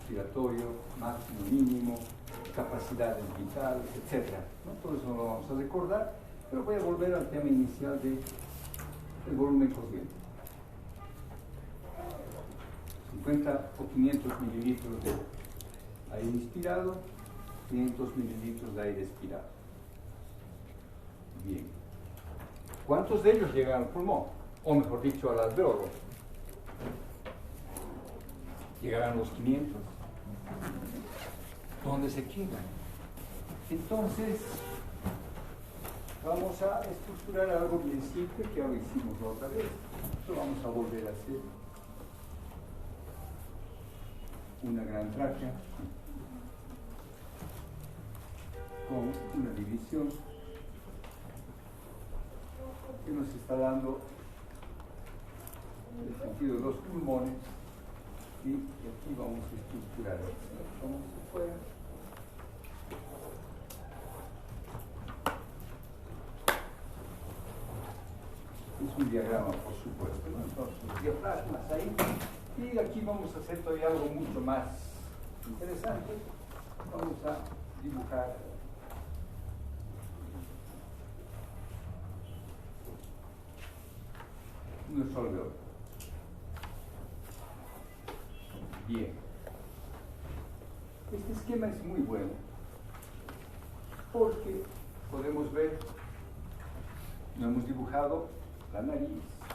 respiratorio, máximo, mínimo, capacidades vitales, etc. ¿No? Todo eso lo vamos a recordar, pero voy a volver al tema inicial del volumen corriente. 50 o 500 mililitros de aire inspirado, 500 mililitros de aire expirado. Bien. ¿Cuántos de ellos llegan al pulmón? O mejor dicho, al alveolo. Llegarán los 500. ¿Dónde se quedan? Entonces, vamos a estructurar algo bien simple que ahora hicimos la otra vez. Esto vamos a volver a hacer. Una gran tráquea con una división que nos está dando el sentido de los pulmones, y aquí vamos a estructurar como se fuera. Es un diagrama, por supuesto, ¿no? Entonces, diafragmas ahí, y aquí vamos a hacer todavía algo mucho más interesante. Vamos a dibujar nuestro alveolo. Bien. Este esquema es muy bueno porque podemos ver, no hemos dibujado la nariz,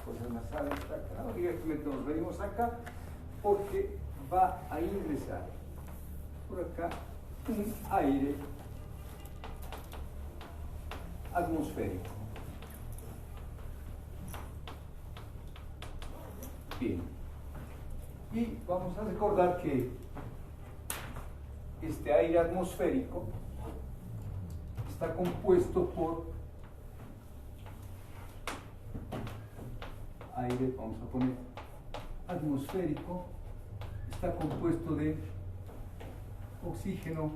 cosas nasales, acá, no, directamente nos venimos acá porque va a ingresar por acá un aire atmosférico. Bien. Y vamos a recordar que este aire atmosférico está compuesto por aire, vamos a poner atmosférico, está compuesto de oxígeno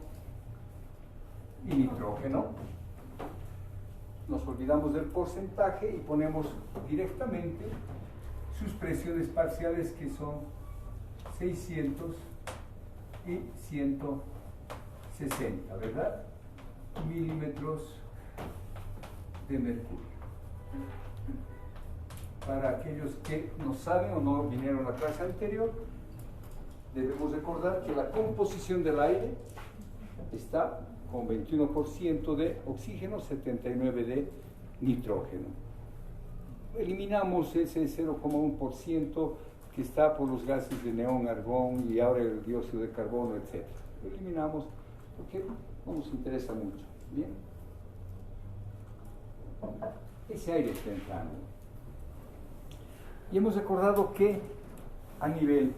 y nitrógeno. Nos olvidamos del porcentaje y ponemos directamente sus presiones parciales, que son 600 y 160, ¿verdad? Milímetros de mercurio. Para aquellos que no saben o no vinieron a la clase anterior, debemos recordar que la composición del aire está con 21% de oxígeno, 79% de nitrógeno. Eliminamos ese 0,1% que está por los gases de neón, argón y ahora el dióxido de carbono, etc. Lo eliminamos porque no nos interesa mucho. Bien. Ese aire está entrando. Y hemos recordado que a nivel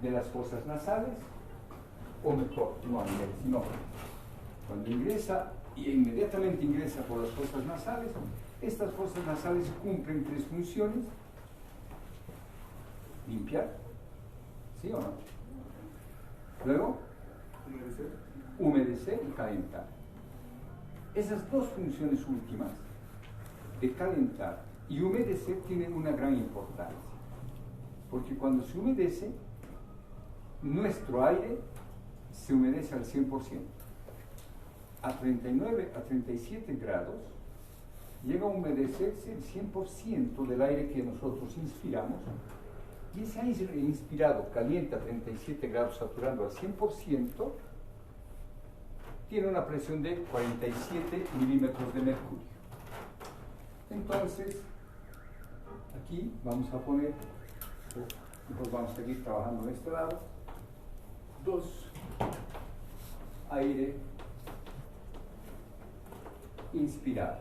de las fosas nasales, o mejor, no a nivel, sino cuando ingresa y inmediatamente ingresa por las fosas nasales, estas fosas nasales cumplen tres funciones: limpiar, ¿sí o no? Luego, humedecer y calentar. Esas dos funciones últimas, de calentar y humedecer, tienen una gran importancia, porque cuando se humedece, nuestro aire se humedece al 100%. A 39 a 37 grados llega a humedecerse el 100% del aire que nosotros inspiramos, y ese aire inspirado caliente a 37 grados, saturando al 100%, tiene una presión de 47 milímetros de mercurio. Entonces, aquí vamos a poner, pues vamos a seguir trabajando en este lado, 2 aire inspirado.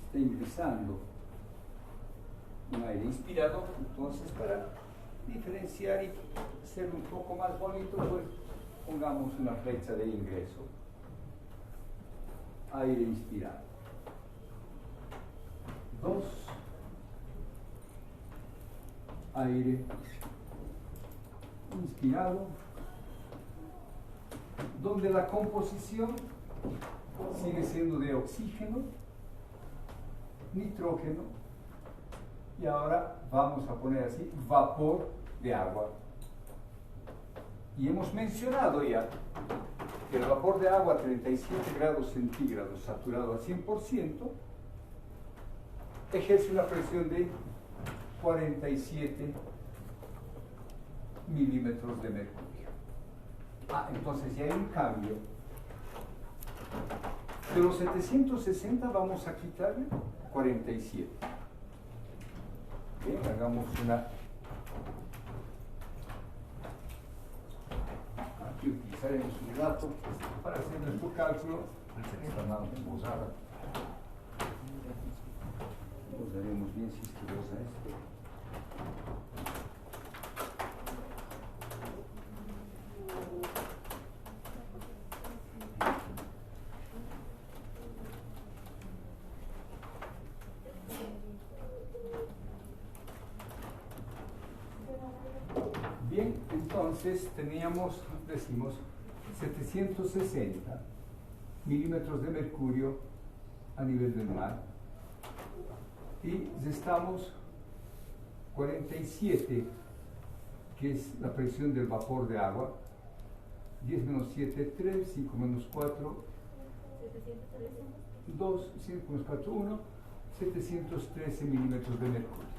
Está ingresando un aire inspirado, entonces para diferenciar y hacerlo un poco más bonito, pues pongamos una flecha de ingreso. Aire inspirado. 2 aire inspirado, donde la composición sigue siendo de oxígeno, nitrógeno y ahora vamos a poner así, vapor de agua. Y hemos mencionado ya que el vapor de agua a 37 grados centígrados saturado al 100% ejerce una presión de 47 milímetros de mercurio. Entonces ya hay un cambio. De los 760 vamos a quitarle 47. Bien, hagamos una... Aquí utilizaremos un dato para hacer nuestro cálculo. Usaremos bien si es que usa esto. Bien, entonces decimos 760 milímetros de mercurio a nivel del mar y restamos 47, que es la presión del vapor de agua. 10 menos 7, 3, 5 menos 4, 2, 5 menos 4, 1, 713 milímetros de mercurio.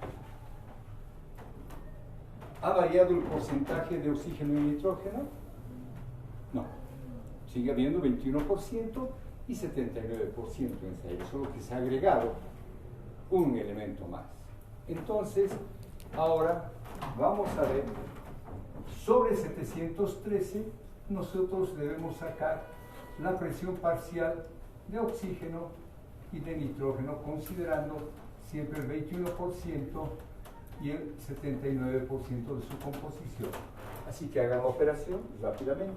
¿Ha variado el porcentaje de oxígeno y nitrógeno? No. Sigue habiendo 21% y 79% en serio, solo que se ha agregado un elemento más. Entonces, ahora vamos a ver, sobre 713, nosotros debemos sacar la presión parcial de oxígeno y de nitrógeno, considerando siempre el 21% y el 79% de su composición. Así que hagan la operación rápidamente.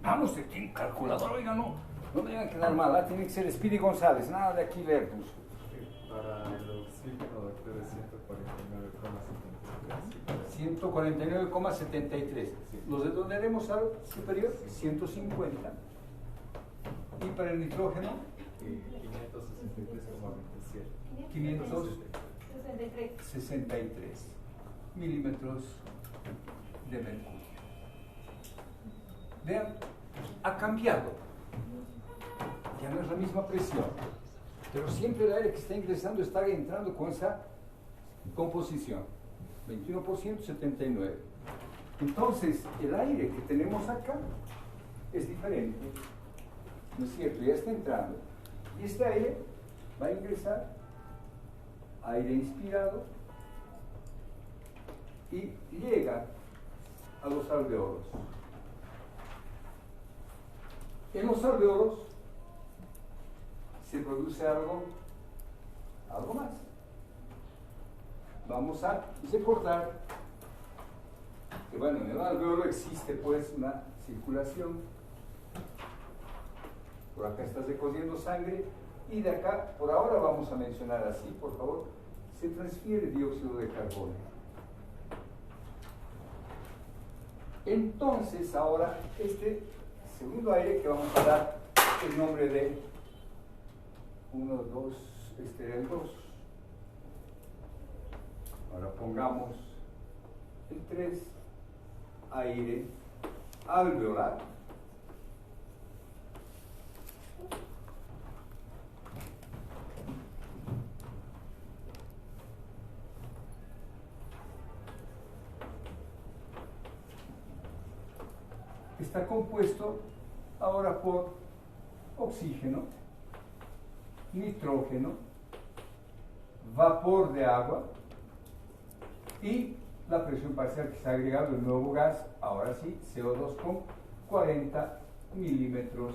Vamos, tiene calculador, oiga, no me digan que dar mal, tiene que ser Speedy González, nada de aquí Vertus. Para el oxígeno, doctor, es 149,73. 149,73. Sí. ¿Los redondearemos al superior? Sí. 150. ¿Y para el nitrógeno? 563,27. 563 milímetros de mercurio. Vean, ha cambiado. Ya no es la misma presión. Pero siempre el aire que está ingresando está entrando con esa composición. 21%, 79%. Entonces, el aire que tenemos acá es diferente. ¿No es cierto? Ya está entrando. Y este aire va a ingresar, aire inspirado, y llega a los alveolos. En los alveolos se produce algo más. Vamos a recordar que, bueno, en el alveolo existe pues una circulación. Por acá está recorriendo sangre y de acá, por ahora vamos a mencionar así, por favor, se transfiere dióxido de carbono. Entonces, ahora, este segundo aire que vamos a dar el nombre de 1, 2, este era el 2. Ahora pongamos el 3, aire alveolar. Está compuesto ahora por oxígeno, nitrógeno, vapor de agua y la presión parcial que se ha agregado el nuevo gas, ahora sí, CO2 con 40 milímetros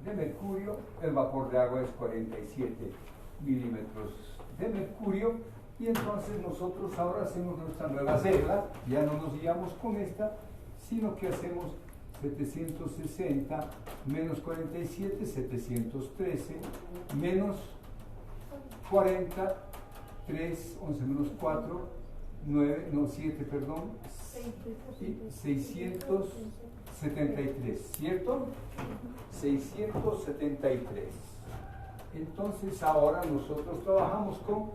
de mercurio. El vapor de agua es 47 milímetros de mercurio. Y entonces nosotros ahora hacemos nuestra nueva regla, ya no nos guiamos con esta, sino que hacemos 760 menos 47, 713, menos 40, 3, 11 menos 4, 9, no, 7, perdón, y 673, ¿cierto? 673. Entonces ahora nosotros trabajamos con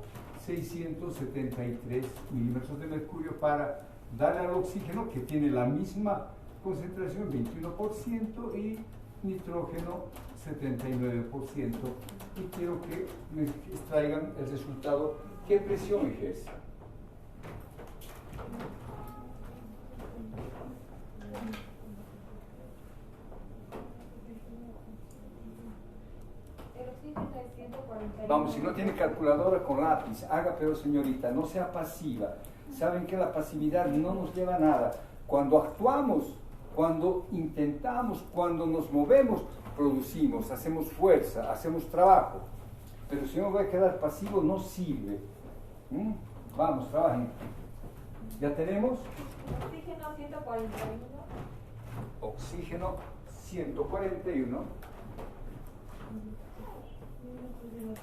673 milímetros de mercurio para darle al oxígeno, que tiene la misma concentración, 21%, y nitrógeno 79%, y quiero que me extraigan el resultado. ¿Qué presión ejerce? El oxígeno es 141. Vamos, si no tiene calculadora, con lápiz, haga, pero señorita, no sea pasiva. Saben que la pasividad no nos lleva a nada. Cuando actuamos, cuando intentamos, cuando nos movemos, producimos, hacemos fuerza, hacemos trabajo. Pero si no voy a quedar pasivo, no sirve. Vamos, trabajen. ¿Ya tenemos? Oxígeno 141. Oxígeno 141.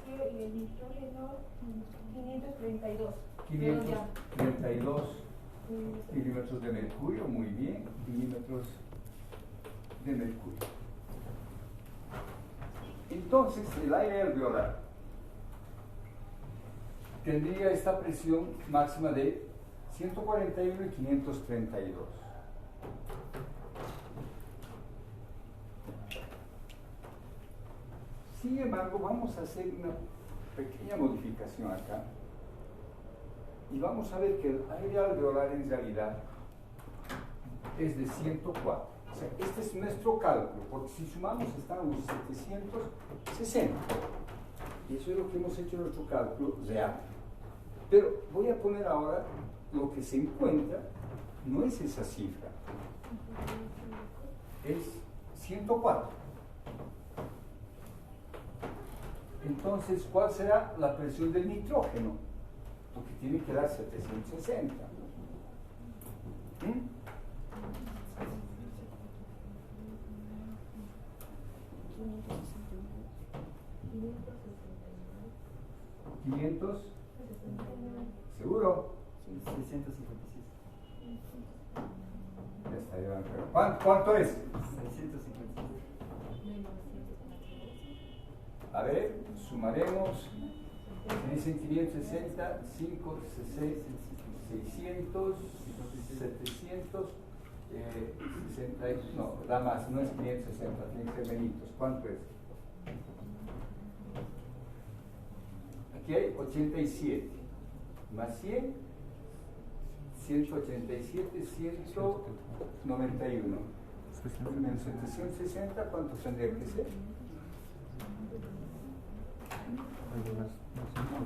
Y el nitrógeno 532. 532 milímetros de mercurio, muy bien, milímetros de mercurio. Entonces, el aire alveolar tendría esta presión máxima de 141 y 532. Sin embargo, vamos a hacer una pequeña modificación acá y vamos a ver que el aire alveolar en realidad es de 104. O sea, este es nuestro cálculo, porque si sumamos estamos 760. Y eso es lo que hemos hecho en nuestro cálculo real. Pero voy a poner ahora lo que se encuentra, no es esa cifra, es 104. Entonces, ¿cuál será la presión del nitrógeno? Porque tiene que dar 760. ¿Mm? ¿500? ¿Seguro? 656. Ya está, ya van a ver. ¿Cuánto es? 656. A ver, sumaremos. Me dicen 560, 5, 600, 700, 60, no, da más, no es 560, tiene que ser menitos. ¿Cuánto es? Aquí hay 87, más 100, 187, 191. Menos 760, ¿cuánto tendría que ser? No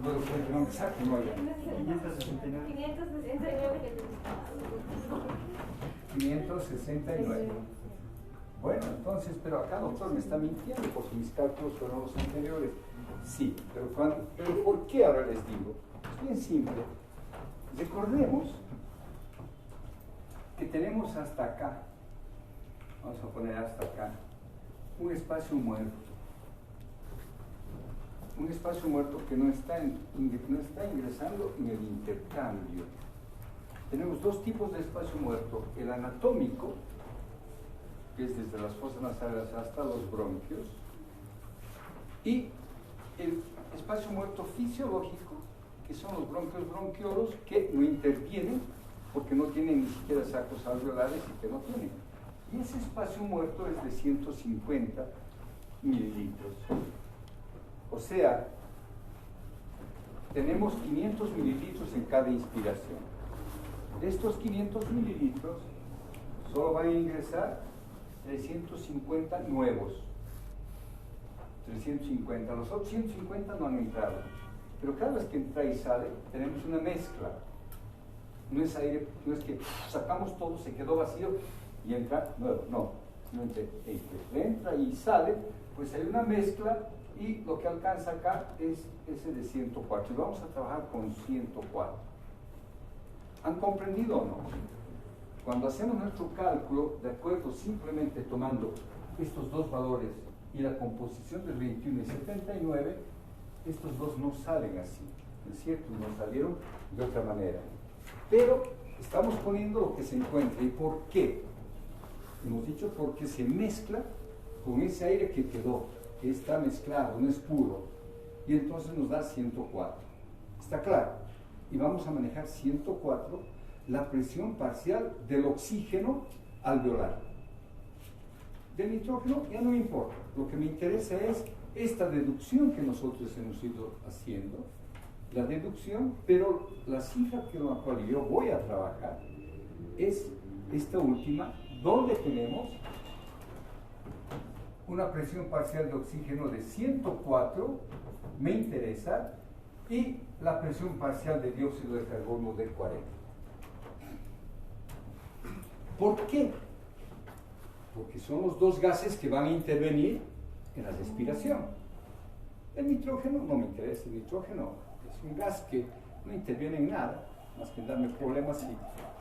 puedo ser no exacto, no, ya. 569. Bueno, entonces, pero acá, doctor, me está mintiendo porque mis cálculos fueron los anteriores. Sí, pero ¿por qué ahora les digo? Es bien simple. Recordemos que tenemos hasta acá, vamos a poner hasta acá, un espacio muerto. Un espacio muerto que no está ingresando en el intercambio. Tenemos dos tipos de espacio muerto: el anatómico, que es desde las fosas nasales hasta los bronquios, y el espacio muerto fisiológico, que son los bronquios bronquiolos, que no intervienen porque no tienen ni siquiera sacos alveolares y que no tienen. Y ese espacio muerto es de 150 mililitros. O sea, tenemos 500 mililitros en cada inspiración. De estos 500 mililitros, solo van a ingresar 350 nuevos. 350. Los otros 150 no han entrado. Pero cada vez que entra y sale, tenemos una mezcla. No es aire, no es que sacamos todo, se quedó vacío y entra nuevo. No. Entra y sale, pues hay una mezcla. Y lo que alcanza acá es ese de 104. Y vamos a trabajar con 104. ¿Han comprendido o no? Cuando hacemos nuestro cálculo, de acuerdo, simplemente tomando estos dos valores y la composición del 21 y 79, estos dos no salen así. ¿no es cierto? Nos salieron de otra manera. Pero estamos poniendo lo que se encuentra. ¿Y por qué? Hemos dicho porque se mezcla con ese aire que quedó, que está mezclado, no es puro. Y entonces nos da 104. ¿Está claro? Y vamos a manejar 104, la presión parcial del oxígeno alveolar. Del nitrógeno ya no me importa. Lo que me interesa es esta deducción que nosotros hemos ido haciendo. La deducción, pero la cifra con la cual yo voy a trabajar es esta última, donde tenemos una presión parcial de oxígeno de 104, me interesa, y la presión parcial de dióxido de carbono de 40. ¿Por qué? Porque son los dos gases que van a intervenir en la respiración. El nitrógeno no me interesa, el nitrógeno es un gas que no interviene en nada, más que en darme problemas si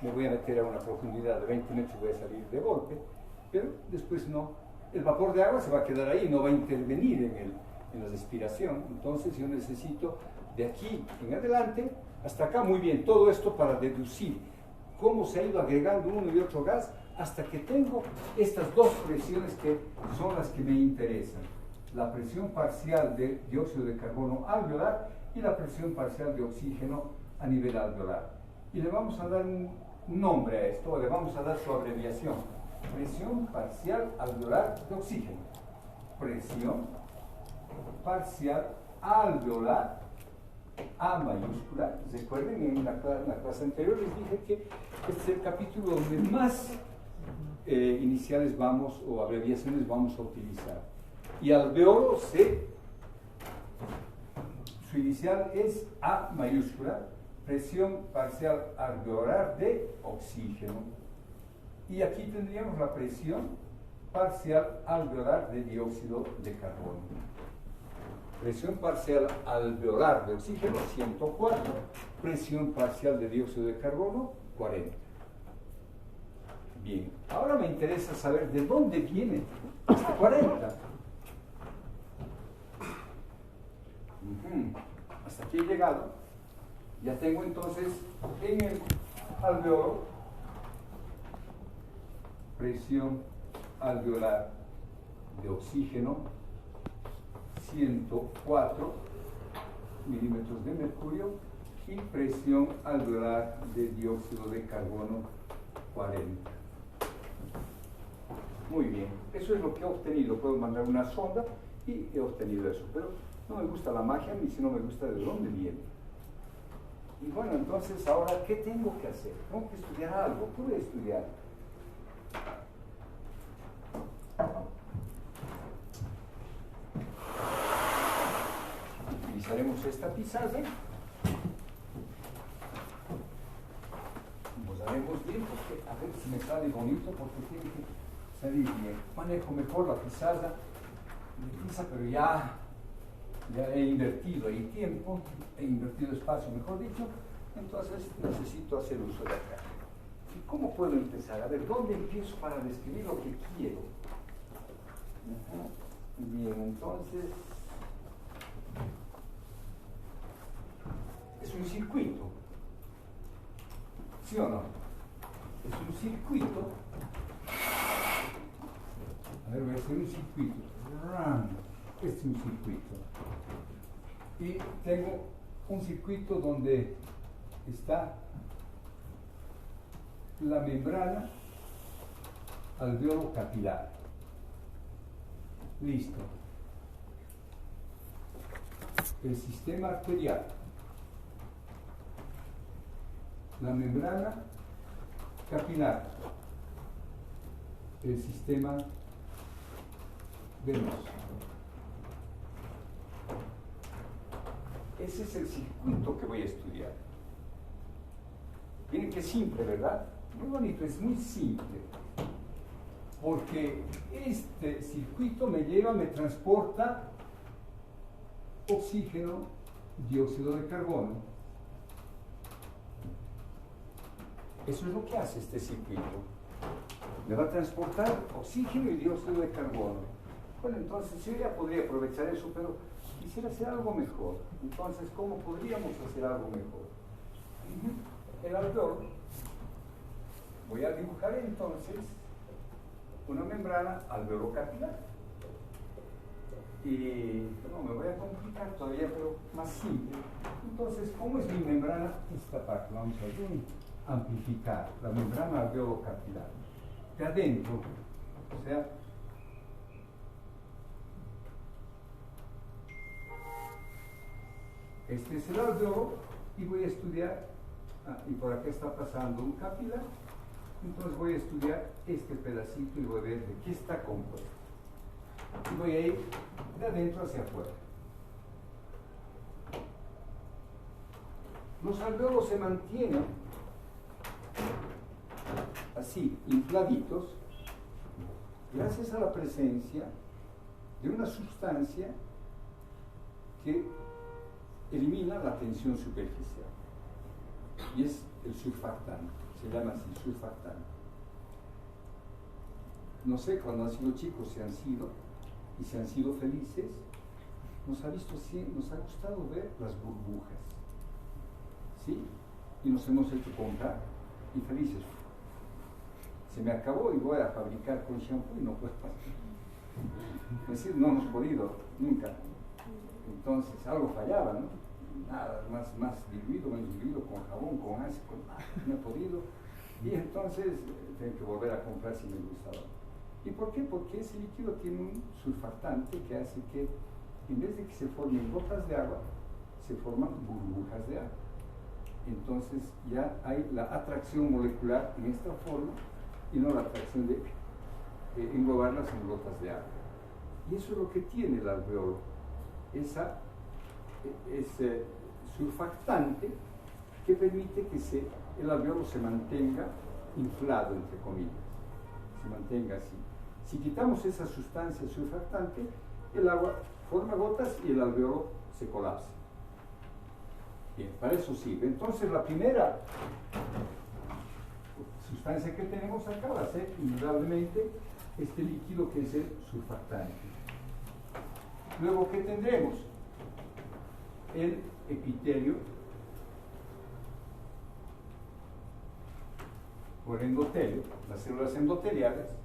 me voy a meter a una profundidad de 20 metros voy a salir de golpe, pero después no. El vapor de agua se va a quedar ahí, no va a intervenir en la respiración. Entonces yo necesito de aquí en adelante hasta acá, muy bien, todo esto para deducir cómo se ha ido agregando uno y otro gas hasta que tengo estas dos presiones que son las que me interesan. La presión parcial de dióxido de carbono alveolar y la presión parcial de oxígeno a nivel alveolar. Y le vamos a dar un nombre a esto, o le vamos a dar su abreviación. Presión parcial alveolar de oxígeno. Presión parcial alveolar A mayúscula. Recuerden, en la clase anterior les dije que este es el capítulo donde más iniciales vamos o abreviaciones vamos a utilizar. Y alveolo su inicial es A mayúscula, presión parcial alveolar de oxígeno. Y aquí tendríamos la presión parcial alveolar de dióxido de carbono. Presión parcial alveolar de oxígeno 104, presión parcial de dióxido de carbono 40. Bien, ahora me interesa saber de dónde viene este 40. Hasta aquí he llegado. Ya tengo entonces en el alveolo presión alveolar de oxígeno 104 milímetros de mercurio y presión alveolar de dióxido de carbono 40. Muy bien, eso es lo que he obtenido. Puedo mandar una sonda y he obtenido eso, pero no me gusta la magia ni si no me gusta de dónde viene. Y bueno, entonces ahora, ¿qué tengo que hacer? Tengo que estudiar algo. ¿Qué voy a estudiar? Utilizaremos esta pizarra. Nos haremos bien porque a ver si me sale bonito, porque tiene que salir bien. Manejo mejor la pizarra de pizza, pero ya he invertido ahí tiempo, he invertido espacio, mejor dicho, entonces necesito hacer uso de acá. ¿Y cómo puedo empezar? A ver, ¿dónde empiezo para describir lo que quiero? Bien, entonces es un circuito, ¿sí o no? Es un circuito. A ver, voy a hacer un circuito. Este es un circuito. Y tengo un circuito donde está la membrana alveolo capilar. Listo. El sistema arterial. La membrana capilar. El sistema venoso. Ese es el circuito que voy a estudiar. Miren qué simple, ¿verdad? Muy bonito, es muy simple. Porque este circuito me transporta oxígeno, dióxido de carbono. Eso es lo que hace este circuito. Me va a transportar oxígeno y dióxido de carbono. Bueno, entonces yo ya podría aprovechar eso, pero quisiera hacer algo mejor. Entonces, ¿cómo podríamos hacer algo mejor? El alveolo, voy a dibujar entonces una membrana alveolocapilar. Y no me voy a complicar todavía, pero más simple. Entonces, ¿cómo es mi membrana? Esta parte, vamos a amplificar la membrana alveolocapilar. De adentro, o sea, este es el alveolo y voy a estudiar, y por acá está pasando un capilar, entonces voy a estudiar este pedacito y voy a ver de qué está compuesto. Y voy a ir de adentro hacia afuera. Los alveolos se mantienen así, infladitos, gracias a la presencia de una sustancia que elimina la tensión superficial. Y es el surfactante, se llama así, surfactante. No sé, cuando han sido chicos, se han sido felices, nos ha gustado ver las burbujas, ¿sí? Y nos hemos hecho comprar y felices. Se me acabó y voy a fabricar con shampoo y no puedo. Es decir, no hemos podido, nunca. Entonces, algo fallaba, ¿no? Nada, más diluido, con jabón, con ácido, no he podido. Y entonces, tengo que volver a comprar si me gustaba. ¿Y por qué? Porque ese líquido tiene un surfactante que hace que, en vez de que se formen gotas de agua, se forman burbujas de agua. Entonces ya hay la atracción molecular en esta forma y no la atracción de englobarlas en gotas de agua. Y eso es lo que tiene el alveolo, ese surfactante que permite que el alveolo se mantenga inflado, entre comillas, se mantenga así. Si quitamos esa sustancia surfactante, el agua forma gotas y el alveolo se colapsa. Bien, para eso sirve. Entonces, la primera sustancia que tenemos acá va a ser indudablemente este líquido que es el surfactante. Luego, ¿qué tendremos? El epitelio o el endotelio, las células endoteliales.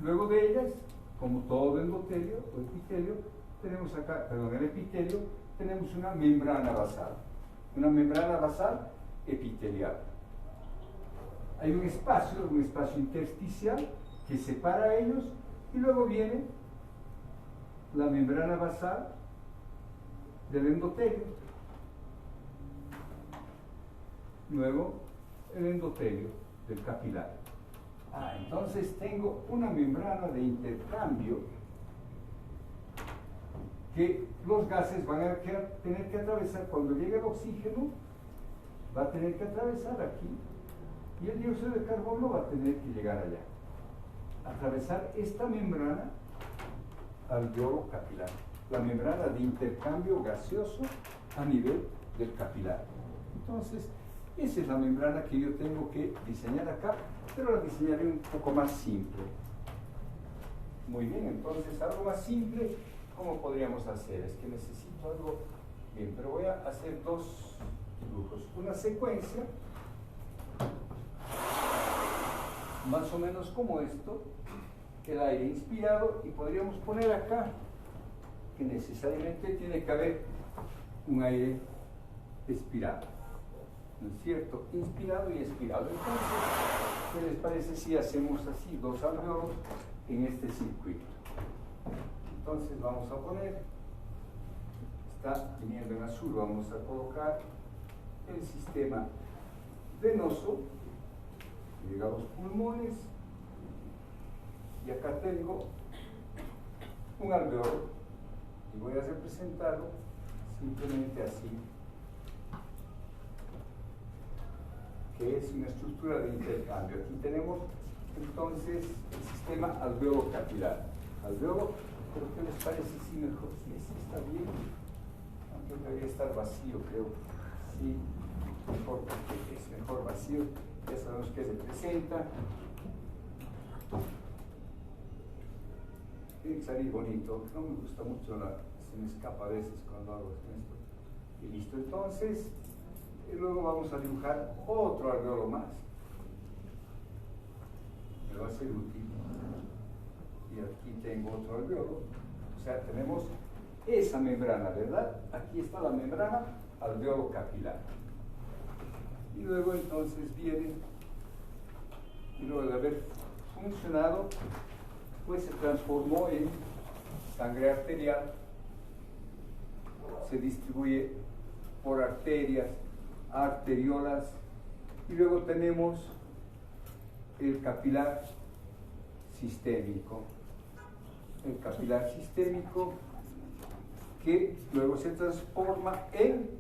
Luego de ellas, como todo endotelio o epitelio, tenemos acá, perdón, el epitelio, tenemos una membrana basal epitelial. Hay un espacio intersticial que separa a ellos y luego viene la membrana basal del endotelio. Luego el endotelio del capilar. Entonces tengo una membrana de intercambio que los gases van a tener que atravesar. Cuando llegue el oxígeno, va a tener que atravesar aquí, y el dióxido de carbono va a tener que llegar allá. Atravesar esta membrana alveolo capilar, la membrana de intercambio gaseoso a nivel del capilar. Entonces, esa es la membrana que yo tengo que diseñar acá, pero la diseñaré un poco más simple. Muy bien, entonces algo más simple, ¿cómo podríamos hacer? Es que necesito algo bien, pero voy a hacer dos dibujos. Una secuencia, más o menos como esto, el aire inspirado, y podríamos poner acá que necesariamente tiene que haber un aire expirado, ¿no es cierto? Inspirado y expirado. Entonces, ¿qué les parece si hacemos así dos alveolos en este circuito? Entonces vamos a poner, está viniendo en azul, vamos a colocar el sistema venoso, llega a los pulmones, y acá tengo un alveolo y voy a representarlo simplemente así, que es una estructura de intercambio. Aquí tenemos entonces el sistema alveolo capilar. Alveolo, pero ¿qué les parece si mejor? Sí, está bien, aunque debería estar vacío, creo. Sí, mejor, porque es mejor vacío. Ya sabemos qué representa. que salir bonito, no me gusta mucho, se me escapa a veces cuando hago esto. Y listo, entonces, y luego vamos a dibujar otro alveolo más. Me va a ser útil. Y aquí tengo otro alveolo. O sea, tenemos esa membrana, ¿verdad? Aquí está la membrana alveolo capilar. Y luego entonces viene, y luego de haber funcionado, pues se transformó en sangre arterial, se distribuye por arterias, arteriolas, y luego tenemos el capilar sistémico. El capilar sistémico que luego se transforma en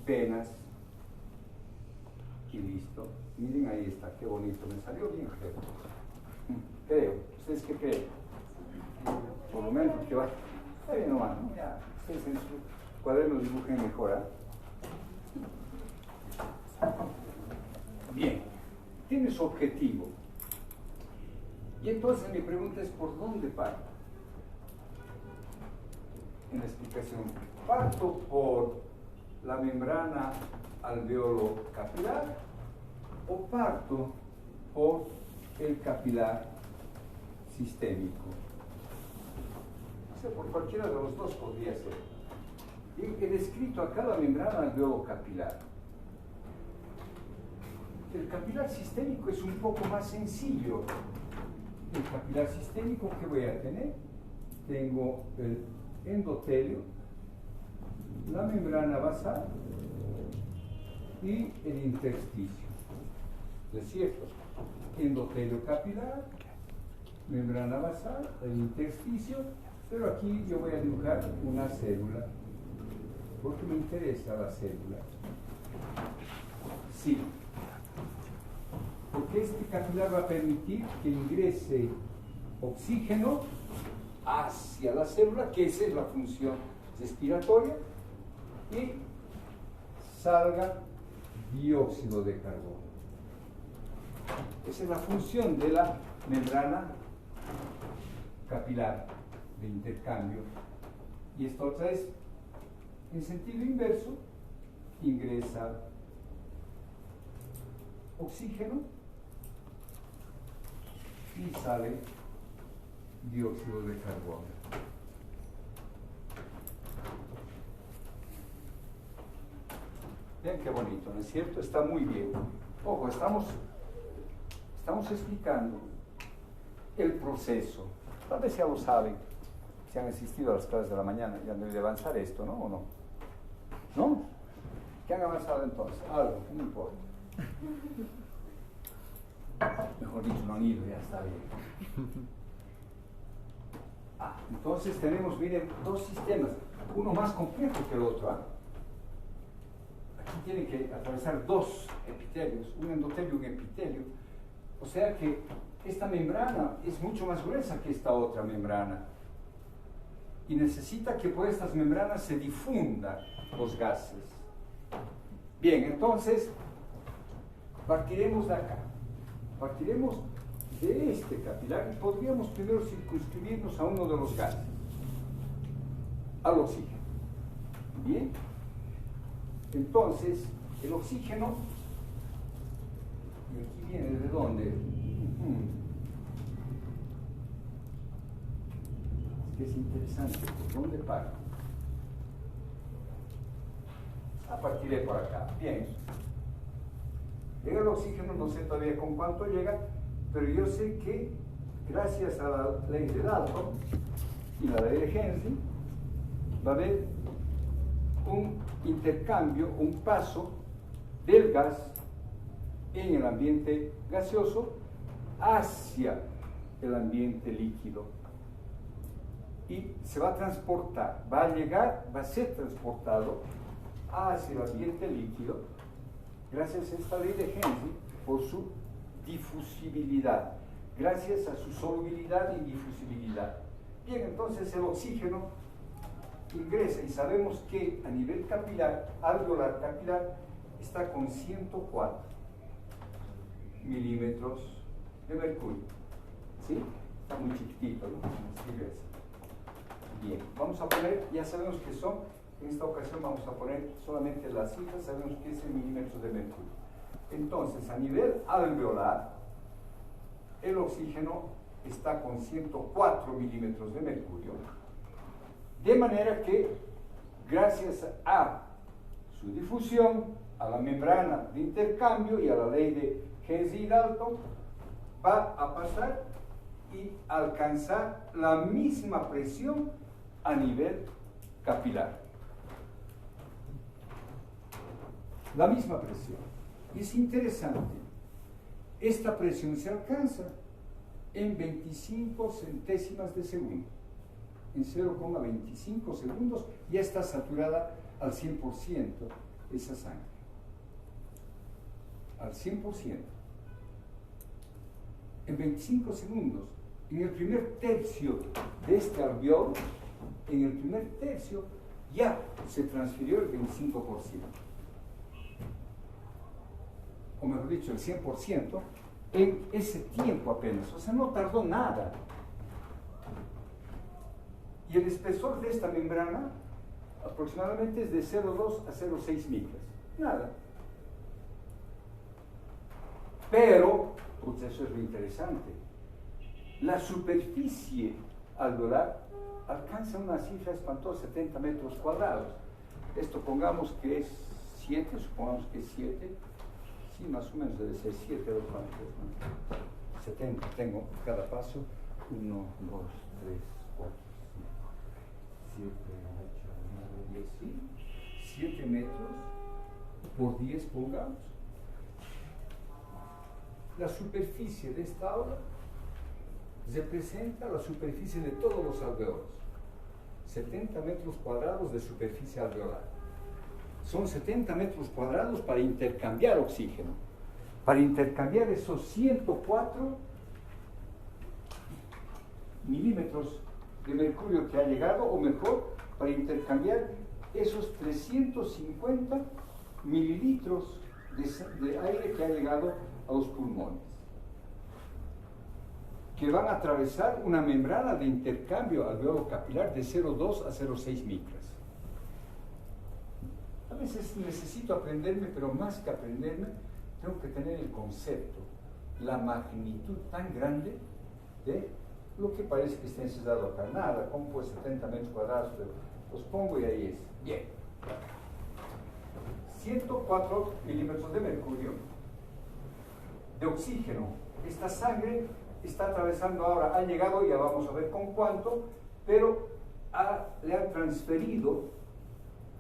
venas. Y listo. Miren, ahí está, qué bonito. Me salió bien, creo. ¿Ustedes qué creen? Por lo menos que va. Está bien nomás, ¿no? Ya, ustedes en su cuaderno dibujen mejor, ¿eh? Bien. Tiene su objetivo. Y entonces mi pregunta es, ¿por dónde parto? En la explicación, parto por la membrana alveolo capilar o parto por el capilar sistémico. O sea, por cualquiera de los dos podría ser. He descrito acá la membrana alveolo capilar. El capilar sistémico es un poco más sencillo. El capilar sistémico, ¿qué voy a tener? Tengo el endotelio, la membrana basal y el intersticio. ¿Es cierto? Endotelio capilar, membrana basal, el intersticio, pero aquí yo voy a dibujar una célula, porque me interesa la célula. Sí. Porque este capilar va a permitir que ingrese oxígeno hacia la célula, que esa es la función respiratoria, y salga dióxido de carbono. Esa es la función de la membrana capilar de intercambio. Y esta otra es, en sentido inverso, ingresa oxígeno y sale dióxido de carbono. Vean qué bonito, ¿no es cierto? Está muy bien. Ojo, estamos explicando el proceso. Tal vez ya lo saben, si han asistido a las clases de la mañana, ya debe de avanzar esto, ¿no? ¿O no? ¿No? ¿Qué han avanzado entonces? Algo, no importa. Mejor dicho, no han ido, ya está bien. Entonces tenemos, miren, dos sistemas, uno más complejo que el otro. Aquí tienen que atravesar dos epitelios, un endotelio y un epitelio. O sea que esta membrana es mucho más gruesa que esta otra membrana. Y necesita que por estas membranas se difundan los gases. Bien, entonces, partiremos de acá. Partiremos de este capilar y podríamos primero circunscribirnos a uno de los gases, al oxígeno. Bien, entonces el oxígeno, y aquí viene de dónde, es que es interesante, ¿por dónde parto? Partiré por acá. Bien, llega el oxígeno, no sé todavía con cuánto llega, pero yo sé que gracias a la ley de Dalton y la ley de Henry va a haber un intercambio, un paso del gas en el ambiente gaseoso hacia el ambiente líquido y se va a transportar, va a llegar, va a ser transportado hacia el ambiente líquido gracias a esta ley de Henry por su difusibilidad, gracias a su solubilidad y difusibilidad. Bien, entonces el oxígeno ingresa y sabemos que a nivel capilar, alveolar capilar, está con 104 milímetros de mercurio. ¿Sí? Está muy chiquitito, ¿no? Escribe así. Bien, vamos a poner, ya sabemos que son, en esta ocasión vamos a poner solamente las cifras, sabemos que es en milímetros de mercurio. Entonces, a nivel alveolar, el oxígeno está con 104 milímetros de mercurio, de manera que, gracias a su difusión, a la membrana de intercambio y a la ley de Hens y Dalton, va a pasar y alcanzar la misma presión a nivel capilar. La misma presión. Y es interesante, esta presión se alcanza en 25 centésimas de segundo. En 0,25 segundos ya está saturada al 100% esa sangre. Al 100%. En 25 segundos, en el primer tercio de este alveolo, en el primer tercio ya se transfirió el 25%. O mejor dicho, el 100% en ese tiempo apenas. O sea, no tardó nada. Y el espesor de esta membrana aproximadamente es de 0,2 a 0,6 micras. Nada. Pero, pues eso es lo interesante, la superficie alveolar alcanza una cifra espantosa, 70 metros cuadrados. Esto pongamos que es 7, supongamos que es 7, sí, más o menos debe ser 7 o cuántos, ¿no? 70, tengo cada paso, 1, 2, 3, 4, 5, 7, 8, 9, 10, sí, 7 metros por 10 pongamos. La superficie de esta aula representa la superficie de todos los alveolos. 70 metros cuadrados de superficie alveolar. Son 70 metros cuadrados para intercambiar oxígeno. Para intercambiar esos 104 milímetros de mercurio que ha llegado, o mejor, para intercambiar esos 350 mililitros de aire que ha llegado a los pulmones, que van a atravesar una membrana de intercambio alveolo capilar de 0,2 a 0,6 micras. A veces necesito aprenderme, pero más que aprenderme, tengo que tener el concepto, la magnitud tan grande de lo que parece que está encerrado acá. Nada, como pues 70 metros cuadrados, pero los pongo y ahí es. Bien. 104 milímetros de mercurio de oxígeno. Esta sangre está atravesando ahora, ha llegado, ya vamos a ver con cuánto, pero le han transferido,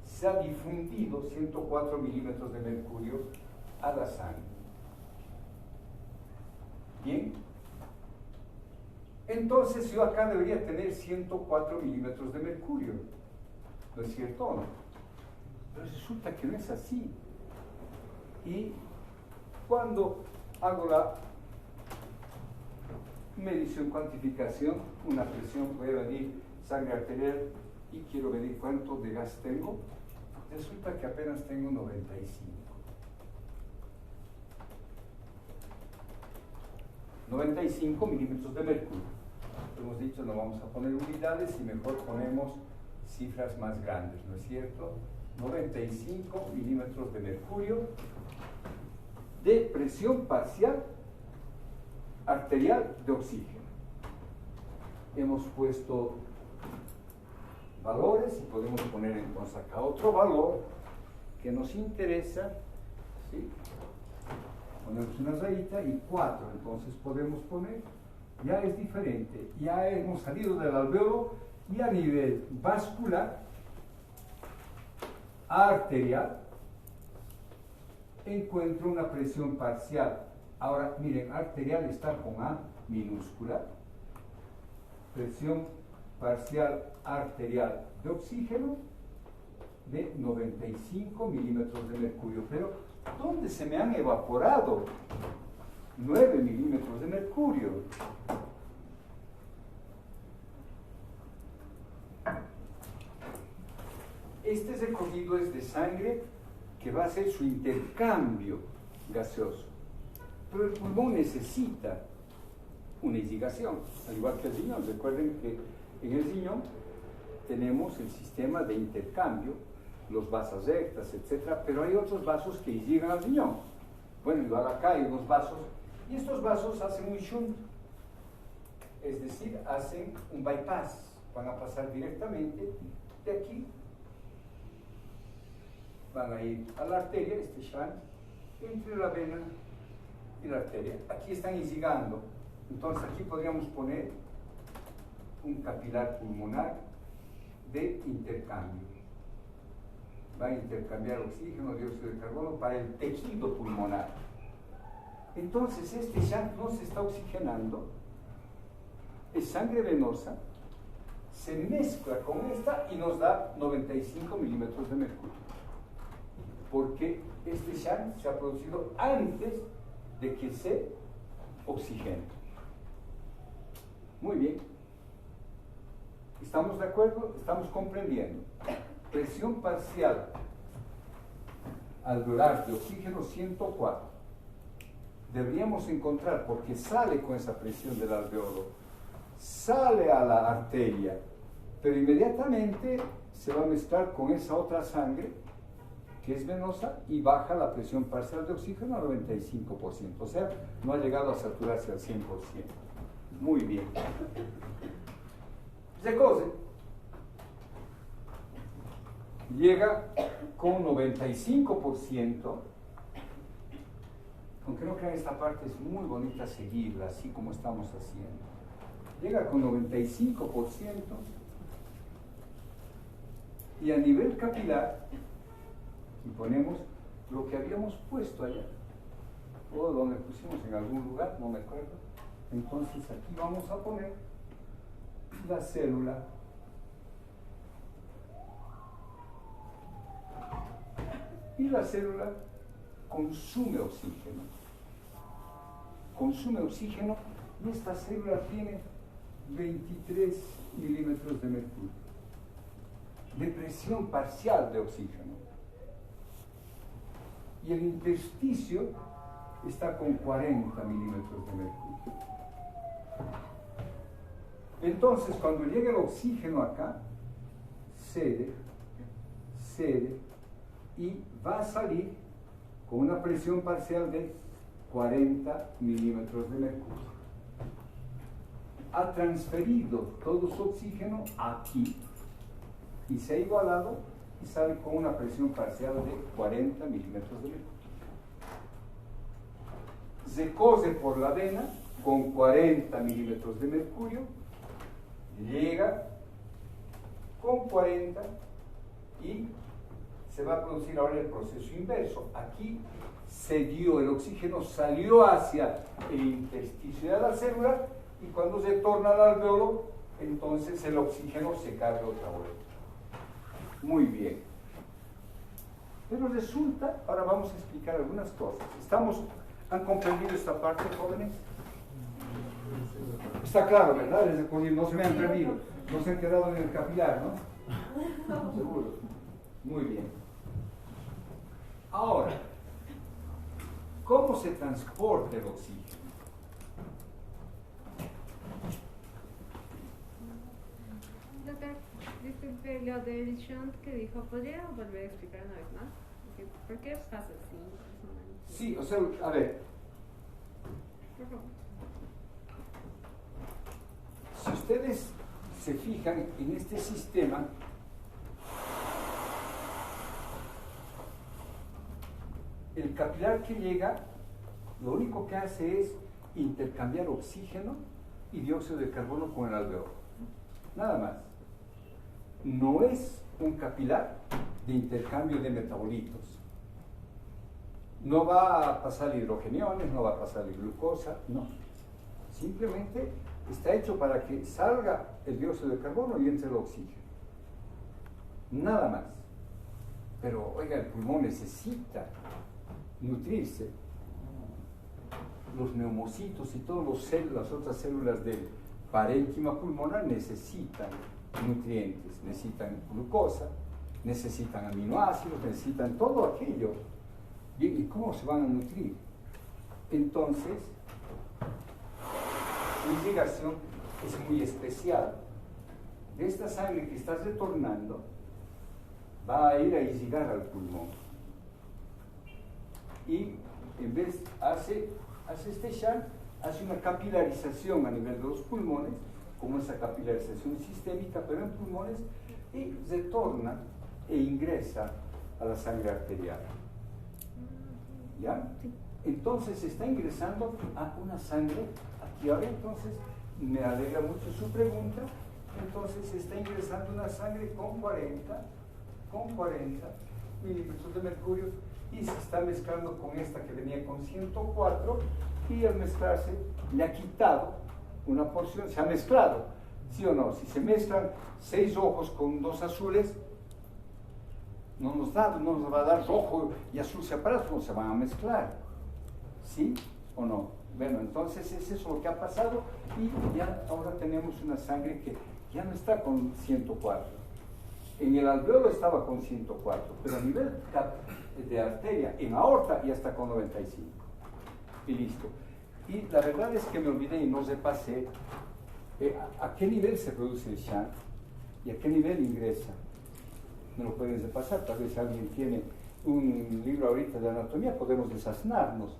se ha difundido 104 milímetros de mercurio a la sangre. Bien. Entonces yo acá debería tener 104 milímetros de mercurio. ¿No es cierto o no? Pero resulta que no es así. Y cuando hago la medición, cuantificación, una presión, voy a medir sangre arterial y quiero medir cuánto de gas tengo, resulta que apenas tengo 95. 95 milímetros de mercurio. Hemos dicho, no vamos a poner unidades y mejor ponemos cifras más grandes, ¿no es cierto? 95 milímetros de mercurio de presión parcial arterial de oxígeno. Hemos puesto valores y podemos poner entonces acá otro valor que nos interesa, ¿sí? Ponemos una rayita y 4, entonces podemos poner, ya es diferente, ya hemos salido del alveolo y a nivel vascular, arterial, encuentro una presión parcial. Ahora, miren, arterial está con A minúscula, presión parcial arterial de oxígeno de 95 milímetros de mercurio, pero ¿dónde se me han evaporado 9 milímetros de mercurio? Este recogido es de sangre que va a hacer su intercambio gaseoso. Pero el pulmón necesita una irrigación, al igual que el riñón. Recuerden que en el riñón tenemos el sistema de intercambio, los vasos rectas, etc. Pero hay otros vasos que irrigan al riñón. Bueno, igual acá hay unos vasos, y estos vasos hacen un shunt, es decir, hacen un bypass, van a pasar directamente de aquí, van a ir a la arteria, este shunt, entre la vena y la arteria. Aquí están irrigando, entonces aquí podríamos poner un capilar pulmonar de intercambio. Va a intercambiar oxígeno, dióxido de carbono para el tejido pulmonar. Entonces este shunt no se está oxigenando, es sangre venosa, se mezcla con esta y nos da 95 milímetros de mercurio, porque este shunt se ha producido antes de que se oxigene. Muy bien. ¿Estamos de acuerdo? Estamos comprendiendo. Presión parcial alveolar de oxígeno 104. Deberíamos encontrar, porque sale con esa presión del alveolo, sale a la arteria, pero inmediatamente se va a mezclar con esa otra sangre que es venosa y baja la presión parcial de oxígeno al 95%, o sea, no ha llegado a saturarse al 100%. Muy bien. Glucose llega con 95%, aunque no crean, esta parte es muy bonita seguirla, así como estamos haciendo. Llega con 95% y a nivel capilar, y ponemos lo que habíamos puesto allá, o donde pusimos en algún lugar, no me acuerdo. Entonces aquí vamos a poner la célula y la célula consume oxígeno y esta célula tiene 23 milímetros de mercurio de presión parcial de oxígeno, y el intersticio está con 40 milímetros de mercurio. Entonces, cuando llega el oxígeno acá, cede y va a salir con una presión parcial de 40 milímetros de mercurio. Ha transferido todo su oxígeno aquí y se ha igualado y sale con una presión parcial de 40 milímetros de mercurio. Se cose por la vena con 40 milímetros de mercurio, llega con 40 y se va a producir ahora el proceso inverso. Aquí se dio el oxígeno, salió hacia el intersticio de la célula, y cuando se torna al alveolo, entonces el oxígeno se carga otra vuelta. Muy bien. Pero resulta, ahora vamos a explicar algunas cosas. ¿Han comprendido esta parte, jóvenes? Está claro, ¿verdad? No se me han perdido, no se han quedado en el capilar, ¿no? Seguro. Muy bien. Ahora, ¿cómo se transporta el oxígeno? Doctor, disculpe, lo del shunt que dijo, ¿podría volver a explicar una vez más? ¿Por qué pasa así? Sí, o sea, a ver. Por favor. Si ustedes se fijan en este sistema, el capilar que llega, lo único que hace es intercambiar oxígeno y dióxido de carbono con el alveolo. Nada más. No es un capilar de intercambio de metabolitos. No va a pasar hidrogeniones, no va a pasar glucosa, no. Simplemente está hecho para que salga el dióxido de carbono y entre el oxígeno. Nada más. Pero, oiga, el pulmón necesita nutrirse. Los neumocitos y todas las otras células del parénquima pulmonar necesitan nutrientes, necesitan glucosa, necesitan aminoácidos, necesitan todo aquello. Bien, ¿y cómo se van a nutrir? Entonces, su irrigación es muy especial. De esta sangre que estás retornando, va a ir a irrigar al pulmón. Y en vez, hace este shunt, hace una capilarización a nivel de los pulmones, como esa capilarización sistémica, pero en pulmones, y retorna e ingresa a la sangre arterial. ¿Ya? Entonces está ingresando a una sangre aquí ahora. Entonces me alegra mucho su pregunta. Entonces está ingresando una sangre con 40 milímetros de mercurio, y se está mezclando con esta que venía con 104, y al mezclarse le ha quitado una porción. Se ha mezclado, ¿sí o no? Si se mezclan 6 rojos con 2 azules, no nos va a dar rojo y azul separados, no se van a mezclar, ¿sí o no? Bueno, entonces es eso lo que ha pasado, y ya ahora tenemos una sangre que ya no está con 104. En el alveolo estaba con 104, pero a nivel de arteria, en aorta, ya está con 95. Y listo. Y la verdad es que me olvidé y no repasé a qué nivel se produce el shunt y a qué nivel ingresa. Me lo pueden repasar. Tal vez si alguien tiene un libro ahorita de anatomía, podemos desasnarnos.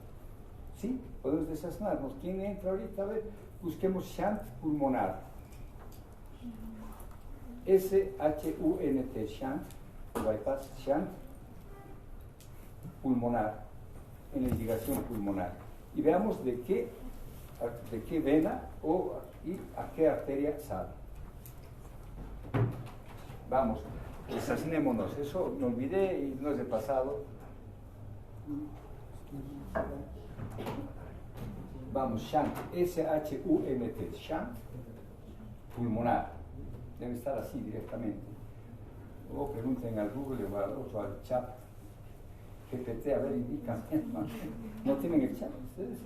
¿Sí? Podemos desasnarnos. ¿Quién entra ahorita? A ver, busquemos shunt pulmonar. S-H-U-N-T, shunt, bypass, shunt pulmonar, en la irrigación pulmonar. Y veamos de qué vena y a qué arteria sale. Vamos, desasnémonos. Eso me olvidé y no es de pasado. Vamos, shunt, S-H-U-N-T, shunt pulmonar. Debe estar así directamente. O pregunten al Google o al otro, al chat GPT, a ver, indican. ¿No tienen el chat ustedes?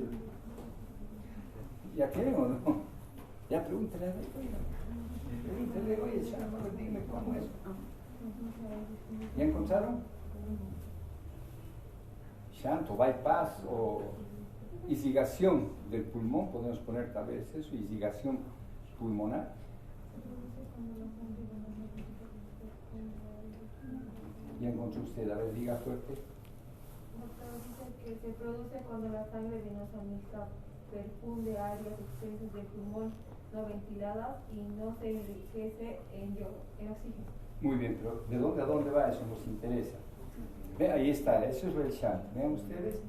¿Ya tienen o no? Ya pregúntenle, oye, chat, dime cómo es. ¿Ya encontraron? Shunt o bypass o irrigación del pulmón, podemos poner tal vez eso, irrigación pulmonar. ¿Ya encontró usted? A ver, diga fuerte. Dice que se produce cuando la sangre venosa mixta perfunde áreas extensas del pulmón no ventiladas y no se enriquece en oxígeno. Muy bien, pero ¿de dónde a dónde va? Eso nos interesa. Ve, ahí está, eso es el shunt. Vean ustedes,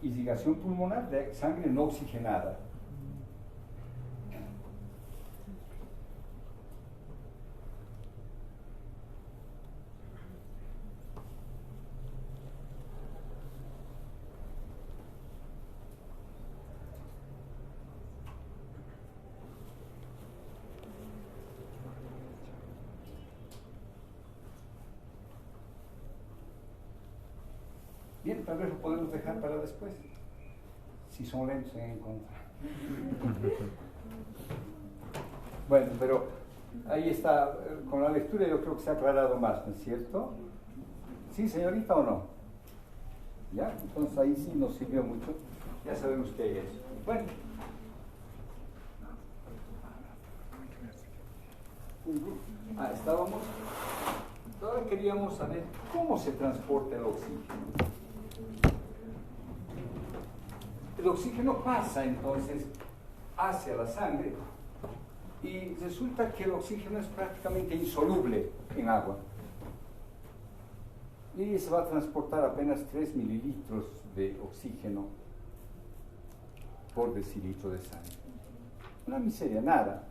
irrigación pulmonar de sangre no oxigenada. Bien, tal vez lo podemos dejar para después, si son lentos en encontrar. Bueno, pero ahí está, con la lectura yo creo que se ha aclarado más, ¿no es cierto? ¿Sí, señorita, o no? ¿Ya? Entonces ahí sí nos sirvió mucho, ya sabemos qué hay eso. Bueno. Estábamos, ahora queríamos saber cómo se transporta el oxígeno. El oxígeno pasa entonces hacia la sangre y resulta que el oxígeno es prácticamente insoluble en agua y se va a transportar apenas 3 mililitros de oxígeno por decilitro de sangre. Una miseria, nada,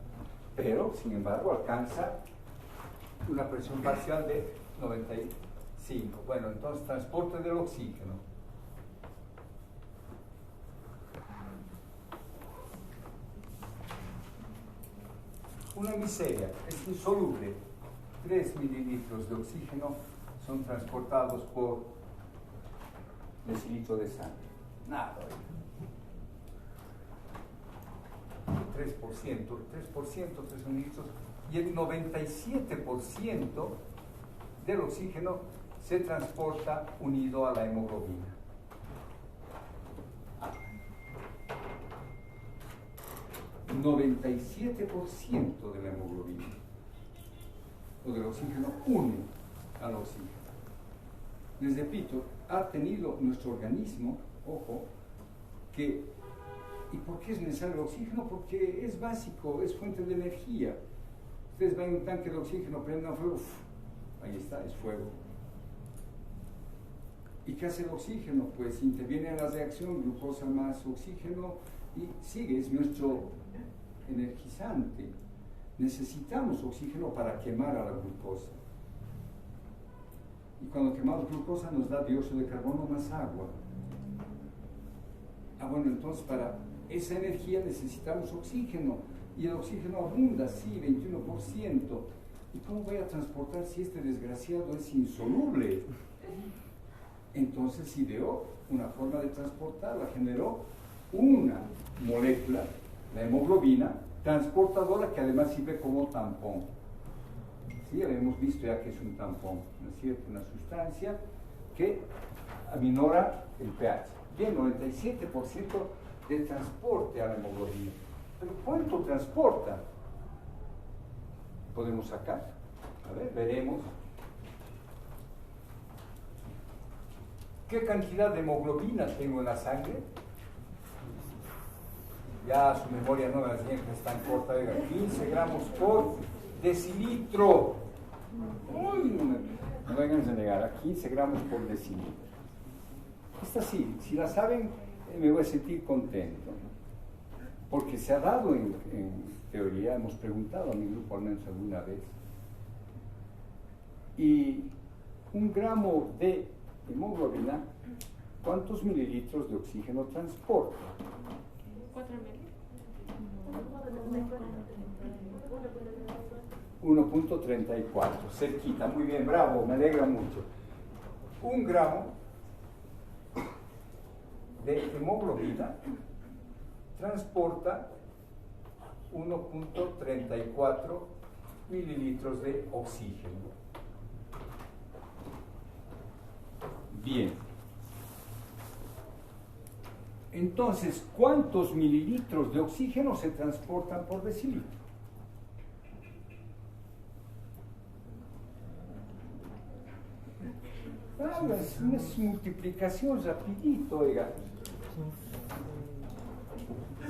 pero sin embargo alcanza una presión parcial de 95. Bueno, entonces transporte del oxígeno. Una miseria, es insoluble. 3 mililitros de oxígeno son transportados por decilitro de sangre. Nada. 3%, 3 mililitros. Y el 97% del oxígeno se transporta unido a la hemoglobina. 97% de la hemoglobina o del oxígeno une al oxígeno. Les repito, ha tenido nuestro organismo, ojo, que, ¿y por qué es necesario el oxígeno? Porque es básico, es fuente de energía. Ustedes ven un tanque de oxígeno, prendan fuego, ahí está, es fuego. ¿Y qué hace el oxígeno? Pues interviene en la reacción, glucosa más oxígeno, y sigue, es nuestro energizante. Necesitamos oxígeno para quemar a la glucosa. Y cuando quemamos glucosa nos da dióxido de carbono más agua. Bueno, entonces para esa energía necesitamos oxígeno. Y el oxígeno abunda, sí, 21%. ¿Y cómo voy a transportar si este desgraciado es insoluble? Entonces ideó una forma de transportarla, generó una molécula, la hemoglobina, transportadora, que además sirve como tampón. Sí, habíamos visto ya que es un tampón, ¿no es cierto? Una sustancia que aminora el pH. Bien, 97% de transporte a la hemoglobina. ¿Pero cuánto transporta? Podemos sacar. A ver, veremos. ¿Qué cantidad de hemoglobina tengo en la sangre? Ya su memoria no la siempre es tan corta, 15 gramos por decilitro. Uy, no vengan a negar, a 15 gramos por decilitro. Esta sí, si la saben, me voy a sentir contento. Porque se ha dado en teoría, hemos preguntado a mi grupo al menos alguna vez. Y 1 gramo de hemoglobina, ¿cuántos mililitros de oxígeno transporta? 4 mililitros. 1.34, cerquita, muy bien, bravo, me alegra mucho. 1 gramo de hemoglobina transporta 1.34 mililitros de oxígeno. Bien. Entonces, ¿cuántos mililitros de oxígeno se transportan por decilitro? Es una multiplicación rapidito, oiga.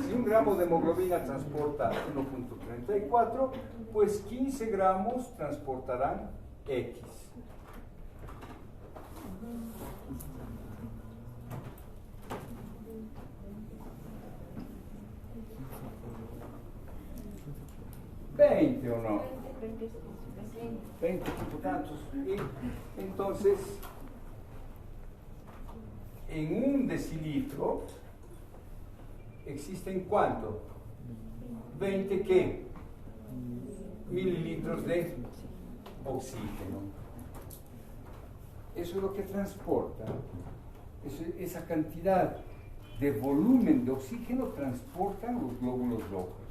Si 1 gramo de hemoglobina transporta 1.34, pues 15 gramos transportarán X. ¿20 o no? 20 tipo tantos. Y entonces, en 1 decilitro existen ¿cuánto? 20 ¿qué? Mililitros de oxígeno. Eso es lo que transporta. Esa cantidad de volumen de oxígeno transportan los glóbulos rojos.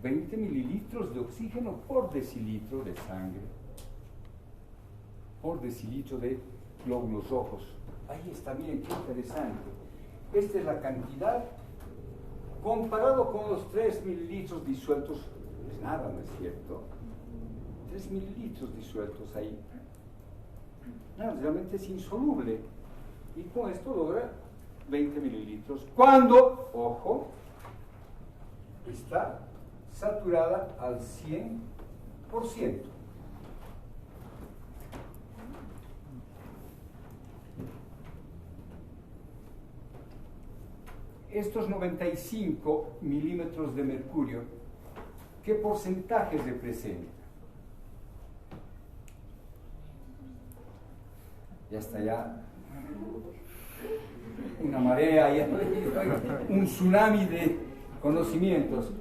20 mililitros de oxígeno por decilitro de sangre, por decilitro de glóbulos rojos. Ahí está, miren qué interesante. Esta es la cantidad comparado con los 3 mililitros disueltos. Es nada, ¿no es cierto? 3 mililitros disueltos ahí. No, realmente es insoluble. Y con esto logra 20 mililitros. Cuando, ojo, está saturada al 100%. Estos 95 milímetros de mercurio, ¿qué porcentaje representan? Ya está ya una marea, ya, un tsunami de conocimientos.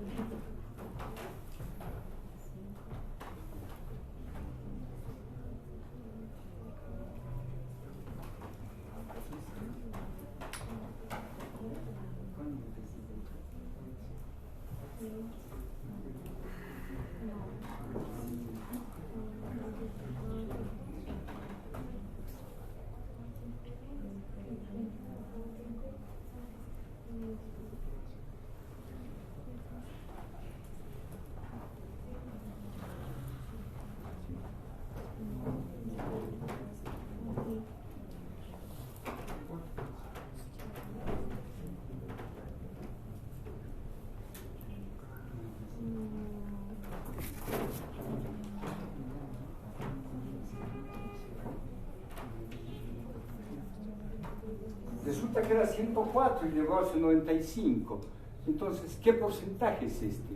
Resulta que era 104 y llegó a 95. Entonces, ¿qué porcentaje es este?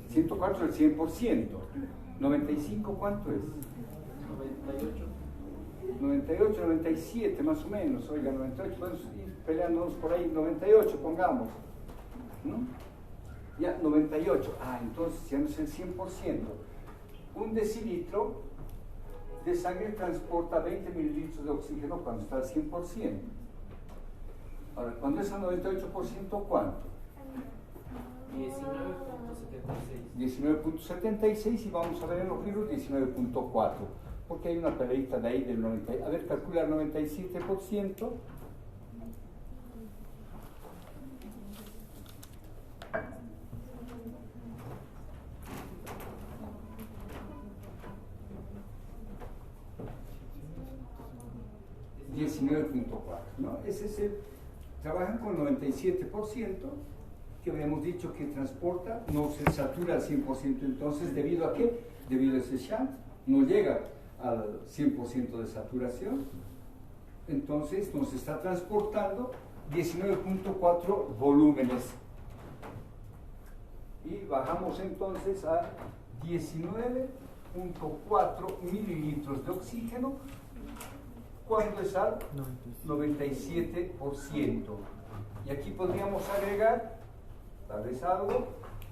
104 es el 100%. 95, ¿cuánto es? 98, 97 más o menos. Oiga, 98, vamos a ir peleándonos por ahí. 98, pongamos, ¿no? Ya, 98. Entonces ya no es el 100%. Un decilitro de sangre transporta 20 mililitros de oxígeno cuando está al 100%. Ahora, cuando es al 98%, ¿cuánto? 19.76 y vamos a ver en los libros 19.4, porque hay una peleita de ahí del 90. A ver, calcula el 97%. ¿No? Ese es el, trabajan con 97%, que habíamos dicho que transporta, no se satura al 100%, entonces, ¿debido a qué? Debido a ese shunt, no llega al 100% de saturación, entonces nos está transportando 19.4 volúmenes. Y bajamos entonces a 19.4 mililitros de oxígeno, cuando es al 97%. Y aquí podríamos agregar, tal vez algo,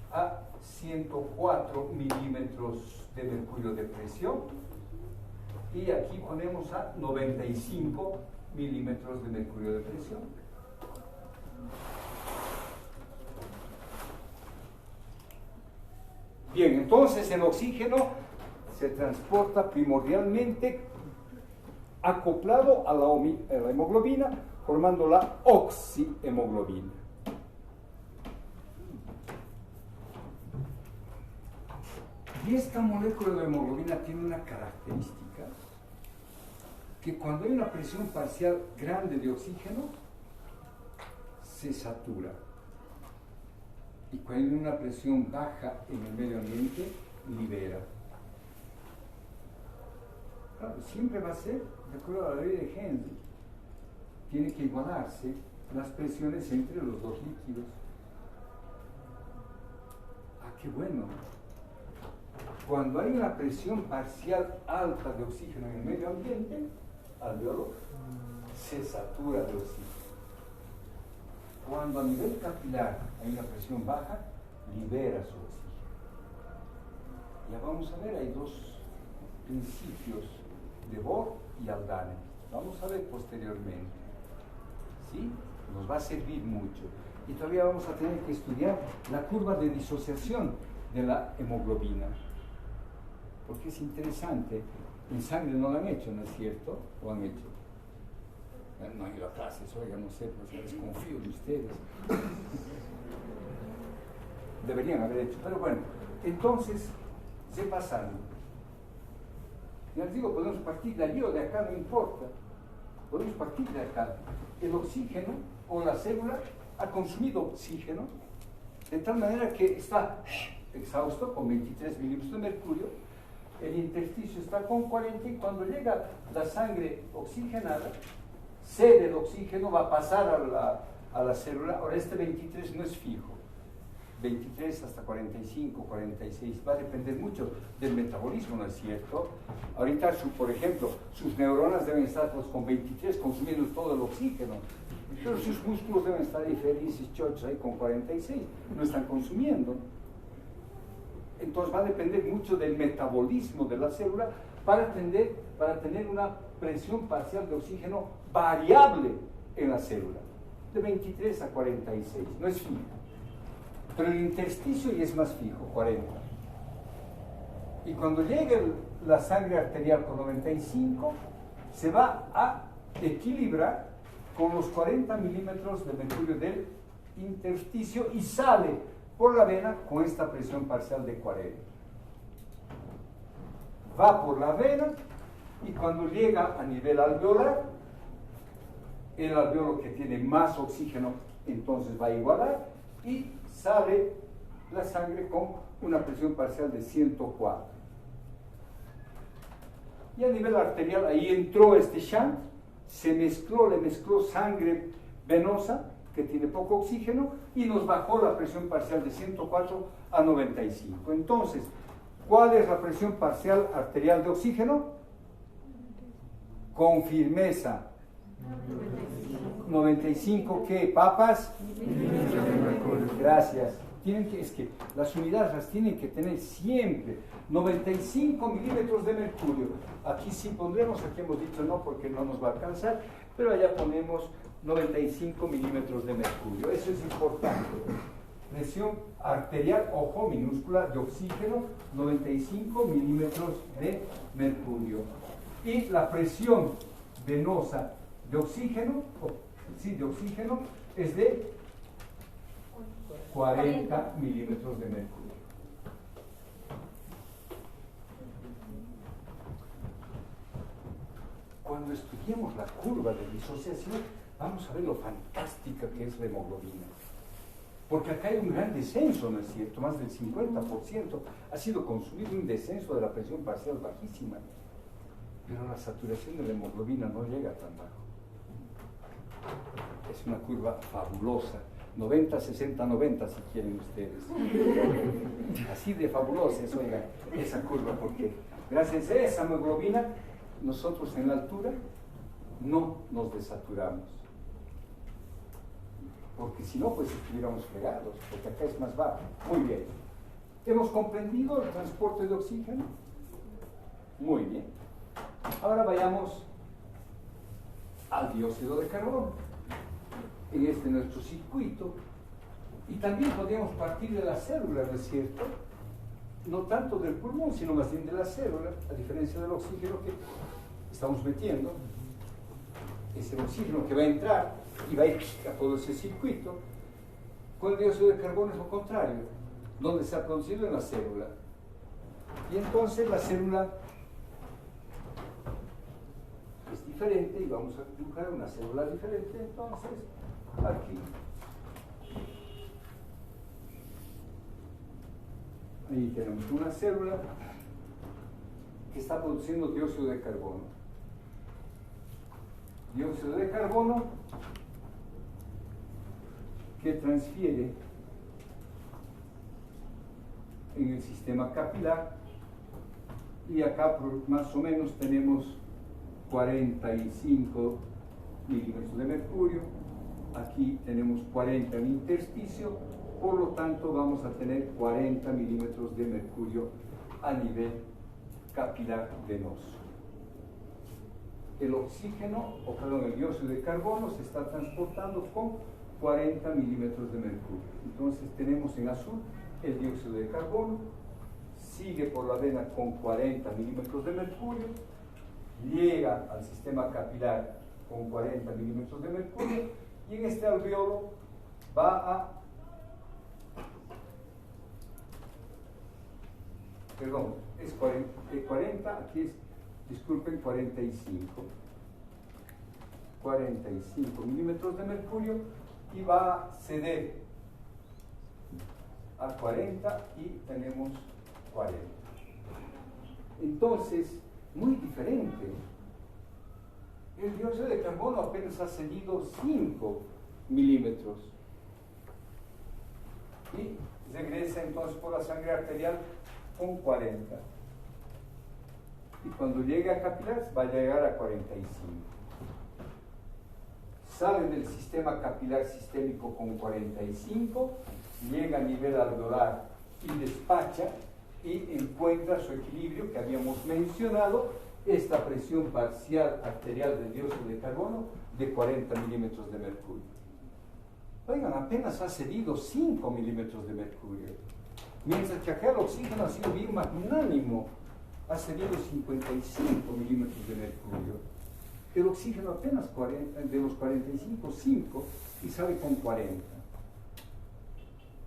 a 104 milímetros de mercurio de presión. Y aquí ponemos a 95 milímetros de mercurio de presión. Bien, entonces el oxígeno se transporta primordialmente acoplado a la hemoglobina, formando la oxihemoglobina. Y esta molécula de hemoglobina tiene una característica, que cuando hay una presión parcial grande de oxígeno, se satura. Y cuando hay una presión baja en el medio ambiente, libera. Claro, siempre va a ser, de acuerdo a la ley de Henry, tiene que igualarse las presiones entre los dos líquidos. ¡Qué bueno! Cuando hay una presión parcial alta de oxígeno en el medio ambiente, alveolo, se satura de oxígeno. Cuando a nivel capilar hay una presión baja, libera su oxígeno. Ya vamos a ver, hay dos principios de Bohr y Haldane. Vamos a ver posteriormente. ¿Sí? Nos va a servir mucho. Y todavía vamos a tener que estudiar la curva de disociación de la hemoglobina. Porque es interesante. En sangre no lo han hecho, ¿no es cierto? ¿O han hecho? No han ido a clases, oiga, no sé, pues desconfío de ustedes. Deberían haber hecho. Pero bueno, entonces, se pasaron. Ya les digo, podemos partir de allí o de acá, no importa. Podemos partir de acá. El oxígeno o la célula ha consumido oxígeno de tal manera que está exhausto con 23 milímetros de mercurio, el intersticio está con 40 y cuando llega la sangre oxigenada, cede el oxígeno, va a pasar a la célula. Ahora este 23 no es fijo, 23 hasta 45, 46, va a depender mucho del metabolismo, ¿no es cierto? Ahorita, por ejemplo, sus neuronas deben estar pues, con 23 consumiendo todo el oxígeno, pero sus músculos deben estar ahí felices, chochos, ahí con 46, no están consumiendo. Entonces va a depender mucho del metabolismo de la célula para tener una presión parcial de oxígeno variable en la célula, de 23 a 46, no es fijo. Pero el intersticio ya es más fijo, 40. Y cuando llegue la sangre arterial con 95, se va a equilibrar con los 40 milímetros de mercurio del intersticio y sale por la vena con esta presión parcial de 40. Va por la vena y cuando llega a nivel alveolar, el alveolo que tiene más oxígeno entonces va a igualar y sale la sangre con una presión parcial de 104. Y a nivel arterial ahí entró este shunt le mezcló sangre venosa, que tiene poco oxígeno, y nos bajó la presión parcial de 104 a 95. Entonces, ¿cuál es la presión parcial arterial de oxígeno? Con firmeza. 95, ¿qué? ¿Papas? Gracias. Es que las unidades las tienen que tener siempre. 95 milímetros de mercurio. Aquí sí pondremos, aquí hemos dicho no porque no nos va a alcanzar, pero allá ponemos 95 milímetros de mercurio. Eso es importante. Presión arterial, ojo, minúscula, de oxígeno, 95 milímetros de mercurio. Y la presión venosa de oxígeno, de oxígeno, es de 40 milímetros de mercurio. Cuando estudiemos la curva de disociación, vamos a ver lo fantástica que es la hemoglobina. Porque acá hay un gran descenso, ¿no es cierto? Más del 50% ha sido consumido, un descenso de la presión parcial bajísima. Pero la saturación de la hemoglobina no llega tan bajo. Es una curva fabulosa. 90, 60, 90 si quieren ustedes. Así de fabulosa es, oigan, esa curva, porque gracias a esa hemoglobina nosotros en la altura no nos desaturamos. Porque si no, pues estuviéramos fregados, porque acá es más bajo. Muy bien. ¿Hemos comprendido el transporte de oxígeno? Muy bien. Ahora vayamos al dióxido de carbono. En este nuestro circuito, y también podríamos partir de la célula, ¿no es cierto? No tanto del pulmón, sino más bien de la célula, a diferencia del oxígeno que estamos metiendo. Es el oxígeno que va a entrar y va a ir a todo ese circuito. Con el dióxido de carbono es lo contrario, donde se ha producido en la célula. Y entonces la célula es diferente, y vamos a dibujar una célula diferente. Entonces, aquí, ahí tenemos una célula que está produciendo dióxido de carbono. Dióxido de carbono que transfiere en el sistema capilar, y acá más o menos tenemos 45 milímetros de mercurio. Aquí tenemos 40 en intersticio, por lo tanto vamos a tener 40 milímetros de mercurio a nivel capilar venoso. El oxígeno, o perdón, el dióxido de carbono se está transportando con 40 milímetros de mercurio. Entonces tenemos en azul el dióxido de carbono, sigue por la vena con 40 milímetros de mercurio, llega al sistema capilar con 40 milímetros de mercurio, y en este alveolo va a, perdón, es 40, aquí es, disculpen, 45 milímetros de mercurio, y va a ceder a 40 y tenemos 40. Entonces, muy diferente. El dióxido de carbono apenas ha cedido 5 milímetros y regresa entonces por la sangre arterial con 40. Y cuando llegue a capilar va a llegar a 45. Sale del sistema capilar sistémico con 45, llega a nivel alveolar y despacha y encuentra su equilibrio que habíamos mencionado, esta presión parcial arterial del dióxido de carbono de 40 milímetros de mercurio. Oigan, apenas ha cedido 5 milímetros de mercurio, mientras que acá el oxígeno ha sido bien magnánimo, ha cedido 55 milímetros de mercurio. El oxígeno apenas 40, de los 45, 5, y sale con 40.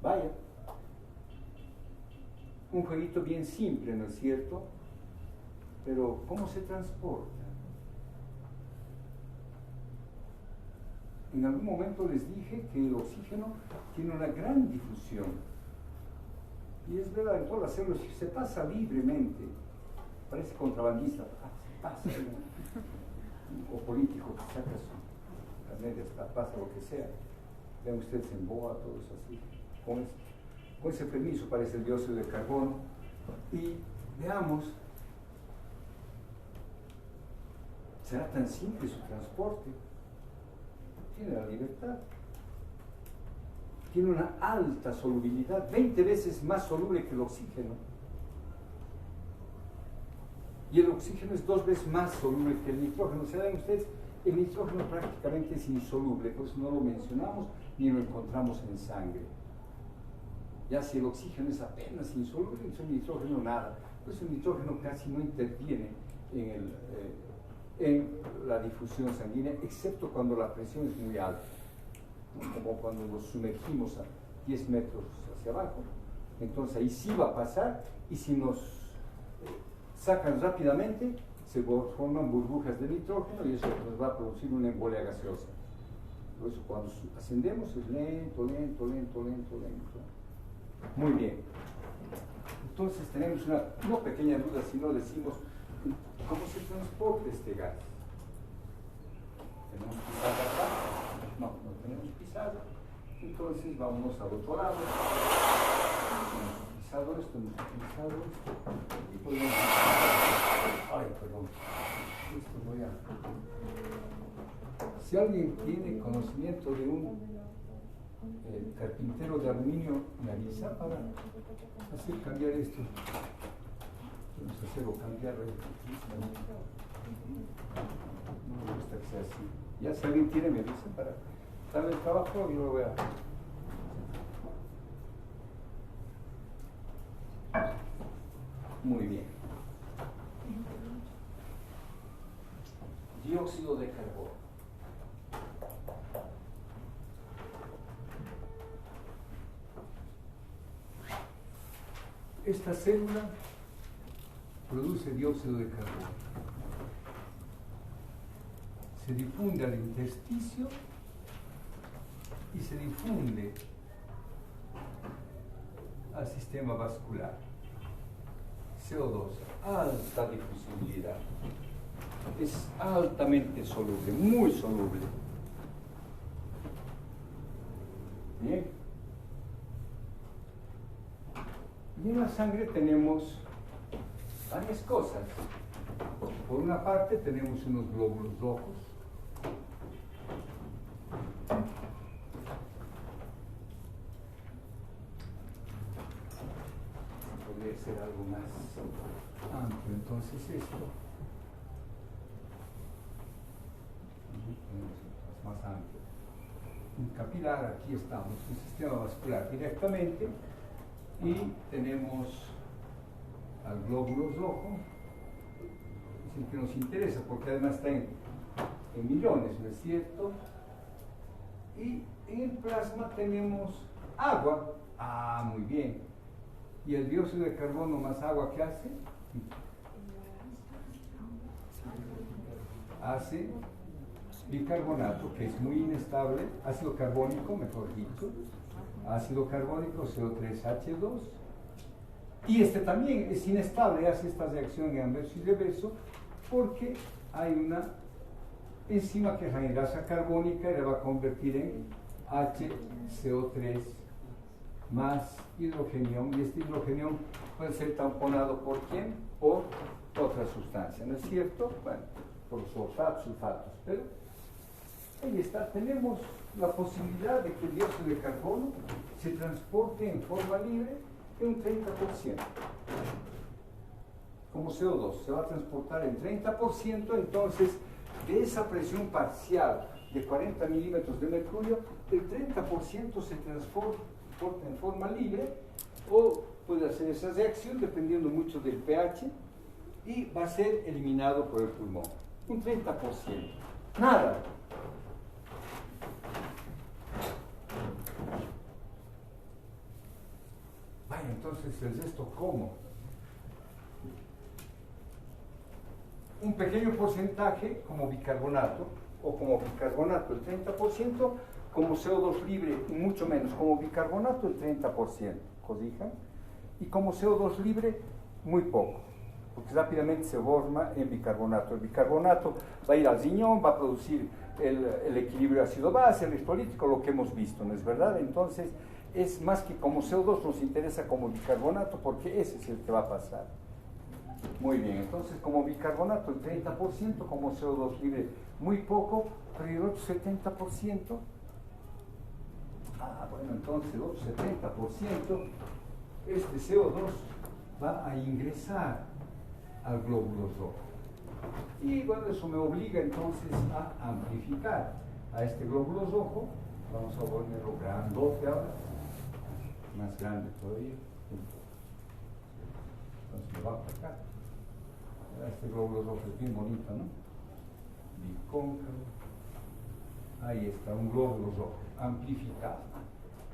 Vaya, un jueguito bien simple, ¿no es cierto? Pero, ¿cómo se transporta? En algún momento les dije que el oxígeno tiene una gran difusión. Y es verdad, en todas las células se pasa libremente. Parece contrabandista. Se pasa. o político que saca su carnet de esta pasa lo que sea, vean ustedes en BOA, todo eso así, con ese permiso para ese dióxido de carbono, y veamos, será tan simple su transporte, tiene la libertad, tiene una alta solubilidad, 20 veces más soluble que el oxígeno, y el oxígeno es 2 veces más soluble que el nitrógeno. ¿Se dan ustedes? El nitrógeno prácticamente es insoluble, por eso no lo mencionamos ni lo encontramos en sangre. Ya si el oxígeno es apenas insoluble, entonces el nitrógeno nada. Por eso el nitrógeno casi no interviene en la difusión sanguínea, excepto cuando la presión es muy alta, ¿no? Como cuando nos sumergimos a 10 metros hacia abajo. Entonces ahí sí va a pasar, y si nos sacan rápidamente, se forman burbujas de nitrógeno y eso nos va a producir una embolia gaseosa. Por eso cuando ascendemos es lento, lento, lento, lento, lento. Muy bien. Entonces tenemos una no pequeña duda si no decimos cómo se transporta este gas. ¿Tenemos pizarra acá? No, no tenemos pizarra. Entonces vámonos al otro lado. Hemos utilizado esto, y podemos... Ay, perdón. Esto voy a... Si alguien tiene conocimiento de un carpintero de aluminio, me avisa para hacer cambiar esto. Vamos a hacerlo cambiar. No me gusta que sea así. Ya si alguien tiene, me avisa para darle el trabajo, yo lo voy a... Muy bien. Dióxido de carbono. Esta célula produce dióxido de carbono. Se difunde al intersticio y se difunde al sistema vascular. CO2, alta difusibilidad. Es altamente soluble, muy soluble. Bien. Y en la sangre tenemos varias cosas. Por una parte tenemos unos glóbulos rojos. Podría ser algo más amplio, entonces esto. Más amplio. Un capilar, aquí estamos, un sistema vascular directamente, y tenemos al glóbulo rojo, es el que nos interesa porque además está en millones, ¿no es cierto? Y en el plasma tenemos agua. Ah, muy bien. ¿Y el dióxido de carbono más agua qué hace? Hace bicarbonato, que es muy inestable, ácido carbónico, mejor dicho, ácido carbónico, CO3H2, y este también es inestable, hace esta reacción en anverso y reverso, porque hay una enzima que es la enlaza carbónica y la va a convertir en HCO3 más hidrogenión, y este hidrogenión puede ser tamponado ¿por quién? Por otra sustancia, ¿no es cierto? Bueno, por sulfatos, pero ahí está, tenemos la posibilidad de que el dióxido de carbono se transporte en forma libre en un 30%. Como CO2, se va a transportar en 30%, entonces de esa presión parcial de 40 milímetros de mercurio, el 30% se transporta en forma libre, o puede hacer esa reacción dependiendo mucho del pH, y va a ser eliminado por el pulmón. Un 30%. Nada. Vaya, entonces el resto, ¿cómo? Un pequeño porcentaje como bicarbonato, o como bicarbonato el 30%, como CO2 libre mucho menos, como bicarbonato el 30%, corrijan, y como CO2 libre muy poco, porque rápidamente se forma en bicarbonato. El bicarbonato va a ir al riñón, va a producir el equilibrio ácido-base, el electrolítico, lo que hemos visto, ¿no es verdad? Entonces, es más que como CO2 nos interesa como bicarbonato, porque ese es el que va a pasar. Muy bien, entonces como bicarbonato el 30%, como CO2 libre muy poco, pero el otro 70%, bueno, entonces el otro 70%, este CO2 va a ingresar al glóbulo rojo. Y bueno, eso me obliga entonces a amplificar a este glóbulo rojo. Vamos a ponerlo grandote ahora, más grande todavía. Entonces me va a atacar. Este glóbulo rojo es bien bonito, ¿no? Bicóncavo. Ahí está, un glóbulo rojo, amplificado.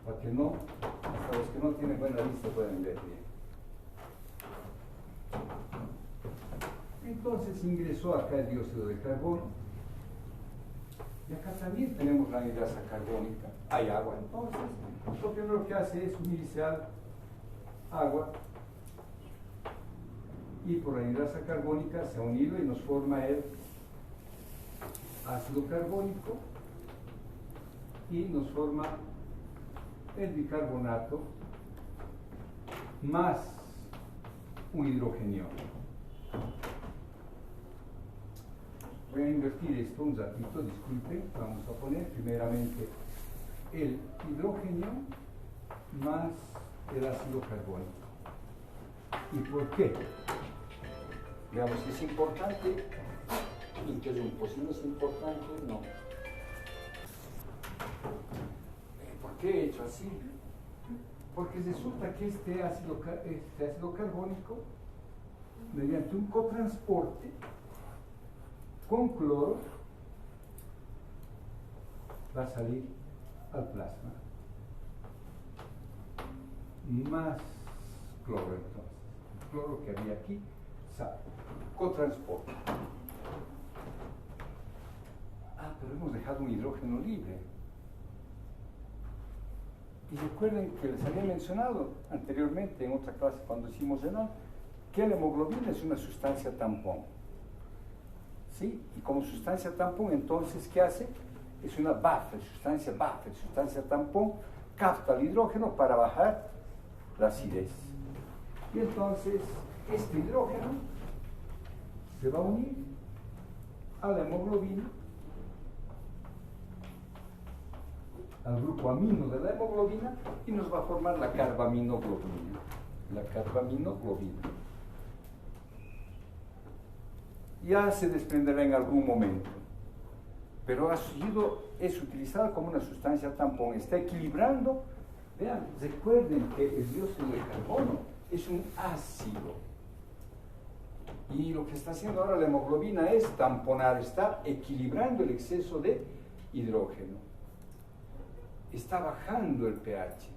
Para que no, hasta los que no tienen buena vista pueden ver bien. Entonces ingresó acá el dióxido de carbono. Y acá también tenemos la anhidrasa carbónica. Hay agua, entonces lo primero que hace es unirse al agua. Y por la anhidrasa carbónica se ha unido y nos forma el ácido carbónico y nos forma el bicarbonato más un hidrogenio. Voy a invertir esto un ratito, disculpen. Vamos a poner primeramente el hidrógeno más el ácido carbónico. ¿Y por qué? Veamos si es importante. Interrumpo, si no es importante, no. ¿Por qué he hecho así? Porque resulta que este ácido carbónico, mediante un cotransporte con cloro, va a salir al plasma. Más cloro entonces. El cloro que había aquí sale. Cotransporte. Pero hemos dejado un hidrógeno libre. Y recuerden que les había mencionado anteriormente en otra clase cuando hicimos renal que la hemoglobina es una sustancia tampón. ¿Sí? Y como sustancia tampón, entonces, ¿qué hace? Es una buffer, sustancia tampón, capta el hidrógeno para bajar la acidez. Y entonces, este hidrógeno se va a unir a la hemoglobina, al grupo amino de la hemoglobina, y nos va a formar la carbaminoglobina. Ya se desprenderá en algún momento, pero es utilizada como una sustancia tampón, está equilibrando. Vean, recuerden que el dióxido de carbono es un ácido, y lo que está haciendo ahora la hemoglobina es tamponar, está equilibrando el exceso de hidrógeno, está bajando el pH.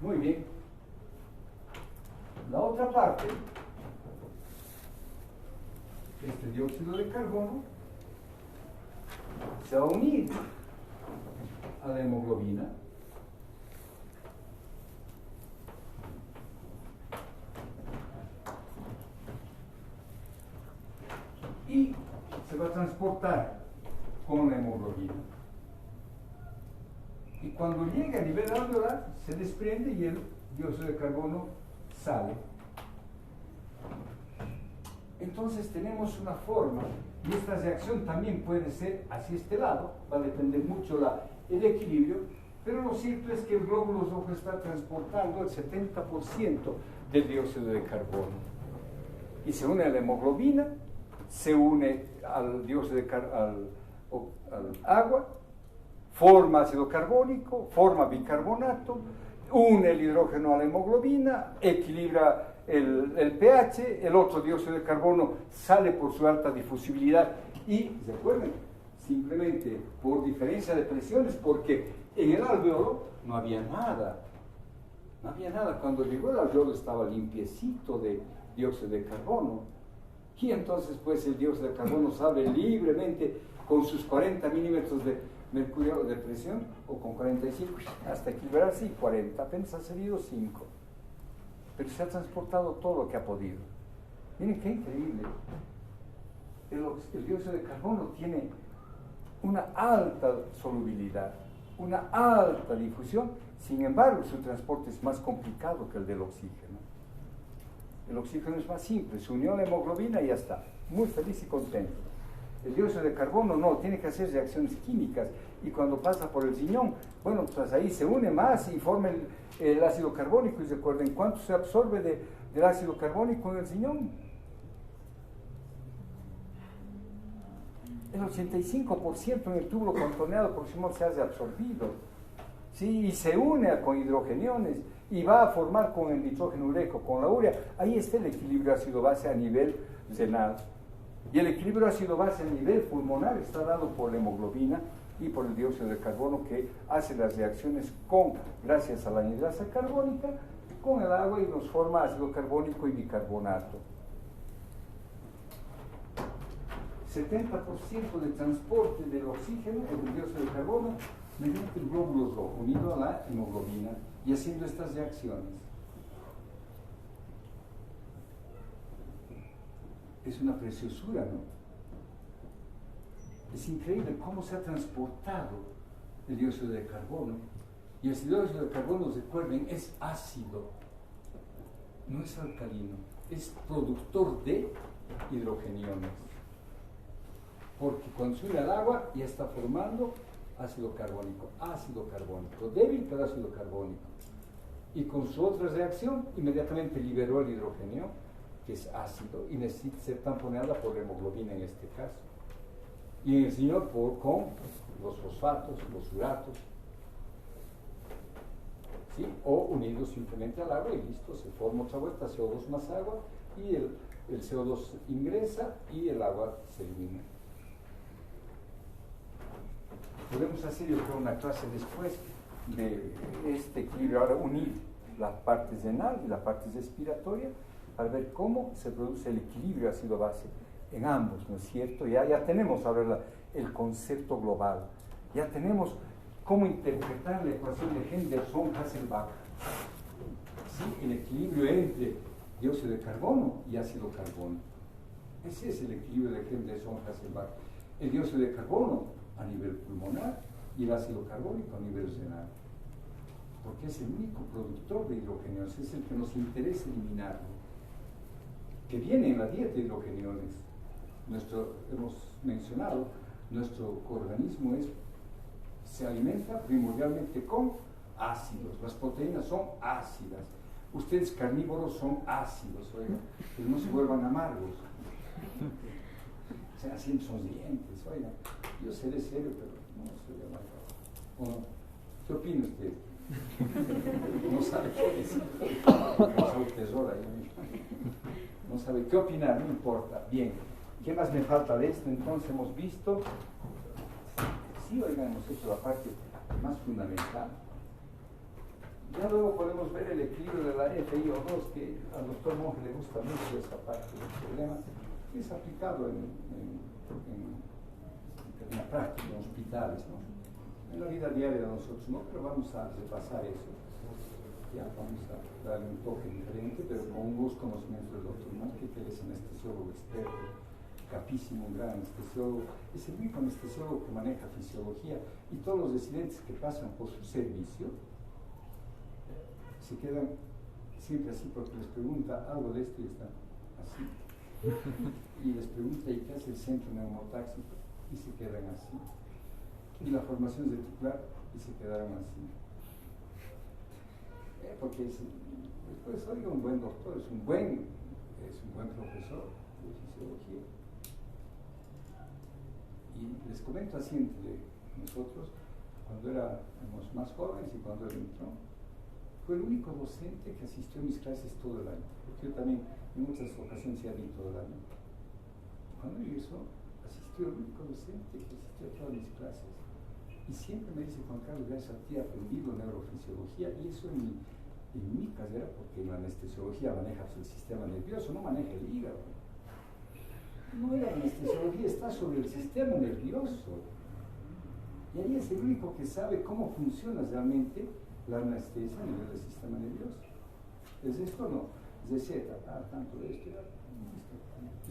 Muy bien. La otra parte, este dióxido de carbono se va a unir a la hemoglobina y se va a transportar con la hemoglobina. Y cuando llega a nivel alveolar, se desprende y el dióxido de carbono sale. Entonces tenemos una forma, y esta reacción también puede ser hacia este lado, va a depender mucho el equilibrio, pero lo cierto es que el glóbulo rojo está transportando el 70% del dióxido de carbono. Y se une a la hemoglobina, se une al dióxido de al agua, forma ácido carbónico, forma bicarbonato, une el hidrógeno a la hemoglobina, equilibra el pH, el otro dióxido de carbono sale por su alta difusibilidad y, recuerden, simplemente por diferencia de presiones, porque en el alveolo no había nada, cuando llegó el alveolo estaba limpiecito de dióxido de carbono, y entonces pues el dióxido de carbono sale libremente con sus 40 milímetros de mercurio de presión, o con 45, hasta equilibrar, sí, 40, apenas ha salido 5. Pero se ha transportado todo lo que ha podido. Miren qué increíble. El dióxido de carbono tiene una alta solubilidad, una alta difusión, sin embargo su transporte es más complicado que el del oxígeno. El oxígeno es más simple, se unió a la hemoglobina y ya está, muy feliz y contento. El dióxido de carbono no, tiene que hacer reacciones químicas y cuando pasa por el riñón, bueno, pues ahí se une más y forma el ácido carbónico y recuerden cuánto se absorbe del ácido carbónico en el riñón. El 85% en el túbulo contorneado proximal se hace absorbido, ¿sí? Y se une con hidrogeniones y va a formar con el nitrógeno ureico, con la urea. Ahí está el equilibrio ácido-base a nivel renal. Y el equilibrio ácido-base a nivel pulmonar está dado por la hemoglobina y por el dióxido de carbono que hace las reacciones gracias a la anhidrasa carbónica, con el agua y nos forma ácido carbónico y bicarbonato. 70% de transporte del oxígeno o del dióxido de carbono mediante el glóbulo rojo, unido a la hemoglobina y haciendo estas reacciones. Es una preciosura, ¿no? Es increíble cómo se ha transportado el dióxido de carbono. Y el dióxido de carbono, recuerden, es ácido, no es alcalino, es productor de hidrogeniones. Porque cuando se une al agua ya está formando ácido carbónico, débil pero ácido carbónico. Y con su otra reacción inmediatamente liberó el hidrogenio, que es ácido y necesita ser tamponeada por la hemoglobina en este caso. Y en el riñón con los fosfatos, los uratos, ¿sí? O unidos simplemente al agua y listo, se forma otra vuelta, CO2 más agua y el CO2 ingresa y el agua se elimina. Podemos hacer, yo creo, una clase después de este equilibrio, ahora unir la parte renal y la parte respiratoria para ver cómo se produce el equilibrio ácido-base en ambos, ¿no es cierto? Ya tenemos ahora el concepto global, ya tenemos cómo interpretar la ecuación de Henderson-Hasselbalch, ¿sí? El equilibrio entre dióxido de carbono y ácido carbónico. Ese es el equilibrio de Henderson-Hasselbalch. El dióxido de carbono a nivel pulmonar y el ácido carbónico a nivel renal, porque es el único productor de hidrogeniones, es el que nos interesa eliminarlo, que viene en la dieta de hidrogeniones. Hemos mencionado, nuestro organismo se alimenta primordialmente con ácidos, las proteínas son ácidas, ustedes carnívoros son ácidos, oiga, pero no se vuelvan amargos, sean siempre sonrientes, oiga. Yo seré serio, pero no soy amargado. ¿O no? ¿Qué opina usted? No sabe qué decir. No sabe tesoro ahí. No sabe qué opinar, no importa. Bien, ¿qué más me falta de esto? Entonces hemos visto, sí, oigan, hemos hecho la parte más fundamental. Ya luego podemos ver el equilibrio de la FiO2, que al doctor Monge le gusta mucho esa parte del problema, que es aplicado en la práctica, en hospitales, ¿no? En la vida diaria de nosotros, ¿no? Pero vamos a repasar eso. Ya vamos a darle un toque diferente, pero con unos conocimientos del doctor Monge, que él es anestesiólogo experto, capísimo, un gran anestesiólogo, es el único anestesiólogo que maneja fisiología, y todos los residentes que pasan por su servicio se quedan siempre así, porque les pregunta algo de esto y están así. Y les pregunta, ¿y qué hace el centro neumotáxico? Y se quedan así. Y la formación reticular, y se quedaron así. Porque pues, oiga, un buen doctor, es un buen profesor de fisiología. Y les comento así entre nosotros, cuando éramos más jóvenes y cuando él entró, fue el único docente que asistió a mis clases todo el año, porque yo también en muchas ocasiones ya di todo el año. Cuando regresó, asistió el único docente que asistió a todas mis clases. Y siempre me dice, Juan Carlos, gracias a ti he aprendido neurofisiología, y eso en mi carrera, porque la anestesiología maneja el sistema nervioso, no maneja el hígado. No, la anestesiología está sobre el sistema nervioso. Y ahí es el único que sabe cómo funciona realmente la anestesia a nivel del sistema nervioso. ¿Es esto o no? Z, tanto de esto, listo.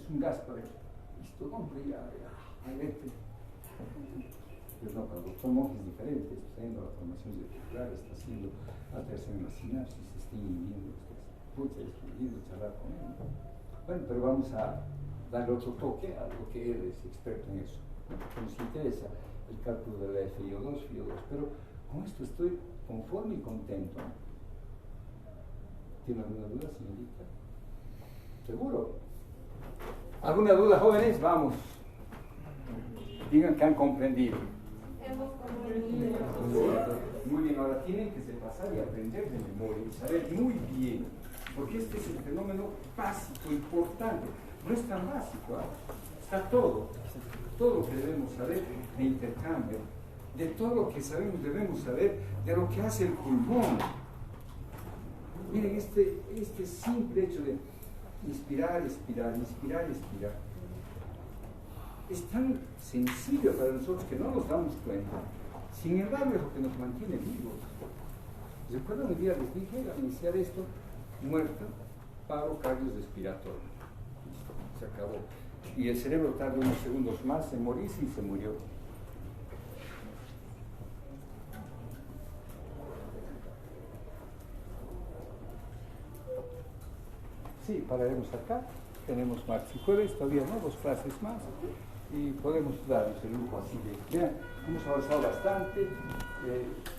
Es un gas para esto. Listo, hombre, ya, vete. Pero no, para el doctor Monge es diferente, está haciendo la formación reticular, está haciendo la tercera sinapsis, está inhibiendo, está inhibiendo charlar con él. Bueno, pero vamos a darle otro toque a lo que él es experto en eso. Nos interesa el cálculo de la FiO2, pero con esto estoy conforme y contento. ¿Tiene alguna duda, señorita? ¿Seguro? ¿Alguna duda, jóvenes? Vamos. Digan que han comprendido. Hemos comprendido. Muy bien, ahora tienen que se pasar y aprender de memoria y saber muy bien, porque este es el fenómeno básico, importante. No es tan básico, está todo lo que debemos saber de intercambio, de todo lo que sabemos debemos saber de lo que hace el pulmón. Miren, este simple hecho de inspirar, expirar, inspirar, expirar, es tan sencillo para nosotros que no nos damos cuenta. Sin embargo, es lo que nos mantiene vivos. ¿Recuerdan el día les dije, al iniciar esto, muerto, paro cardiorrespiratorio? Se acabó. Y el cerebro tarda unos segundos más en morirse y se murió. Sí, pararemos acá. Tenemos martes y jueves, todavía no, 2 clases más. Y podemos darnos el lujo así de... Vean, hemos avanzado bastante.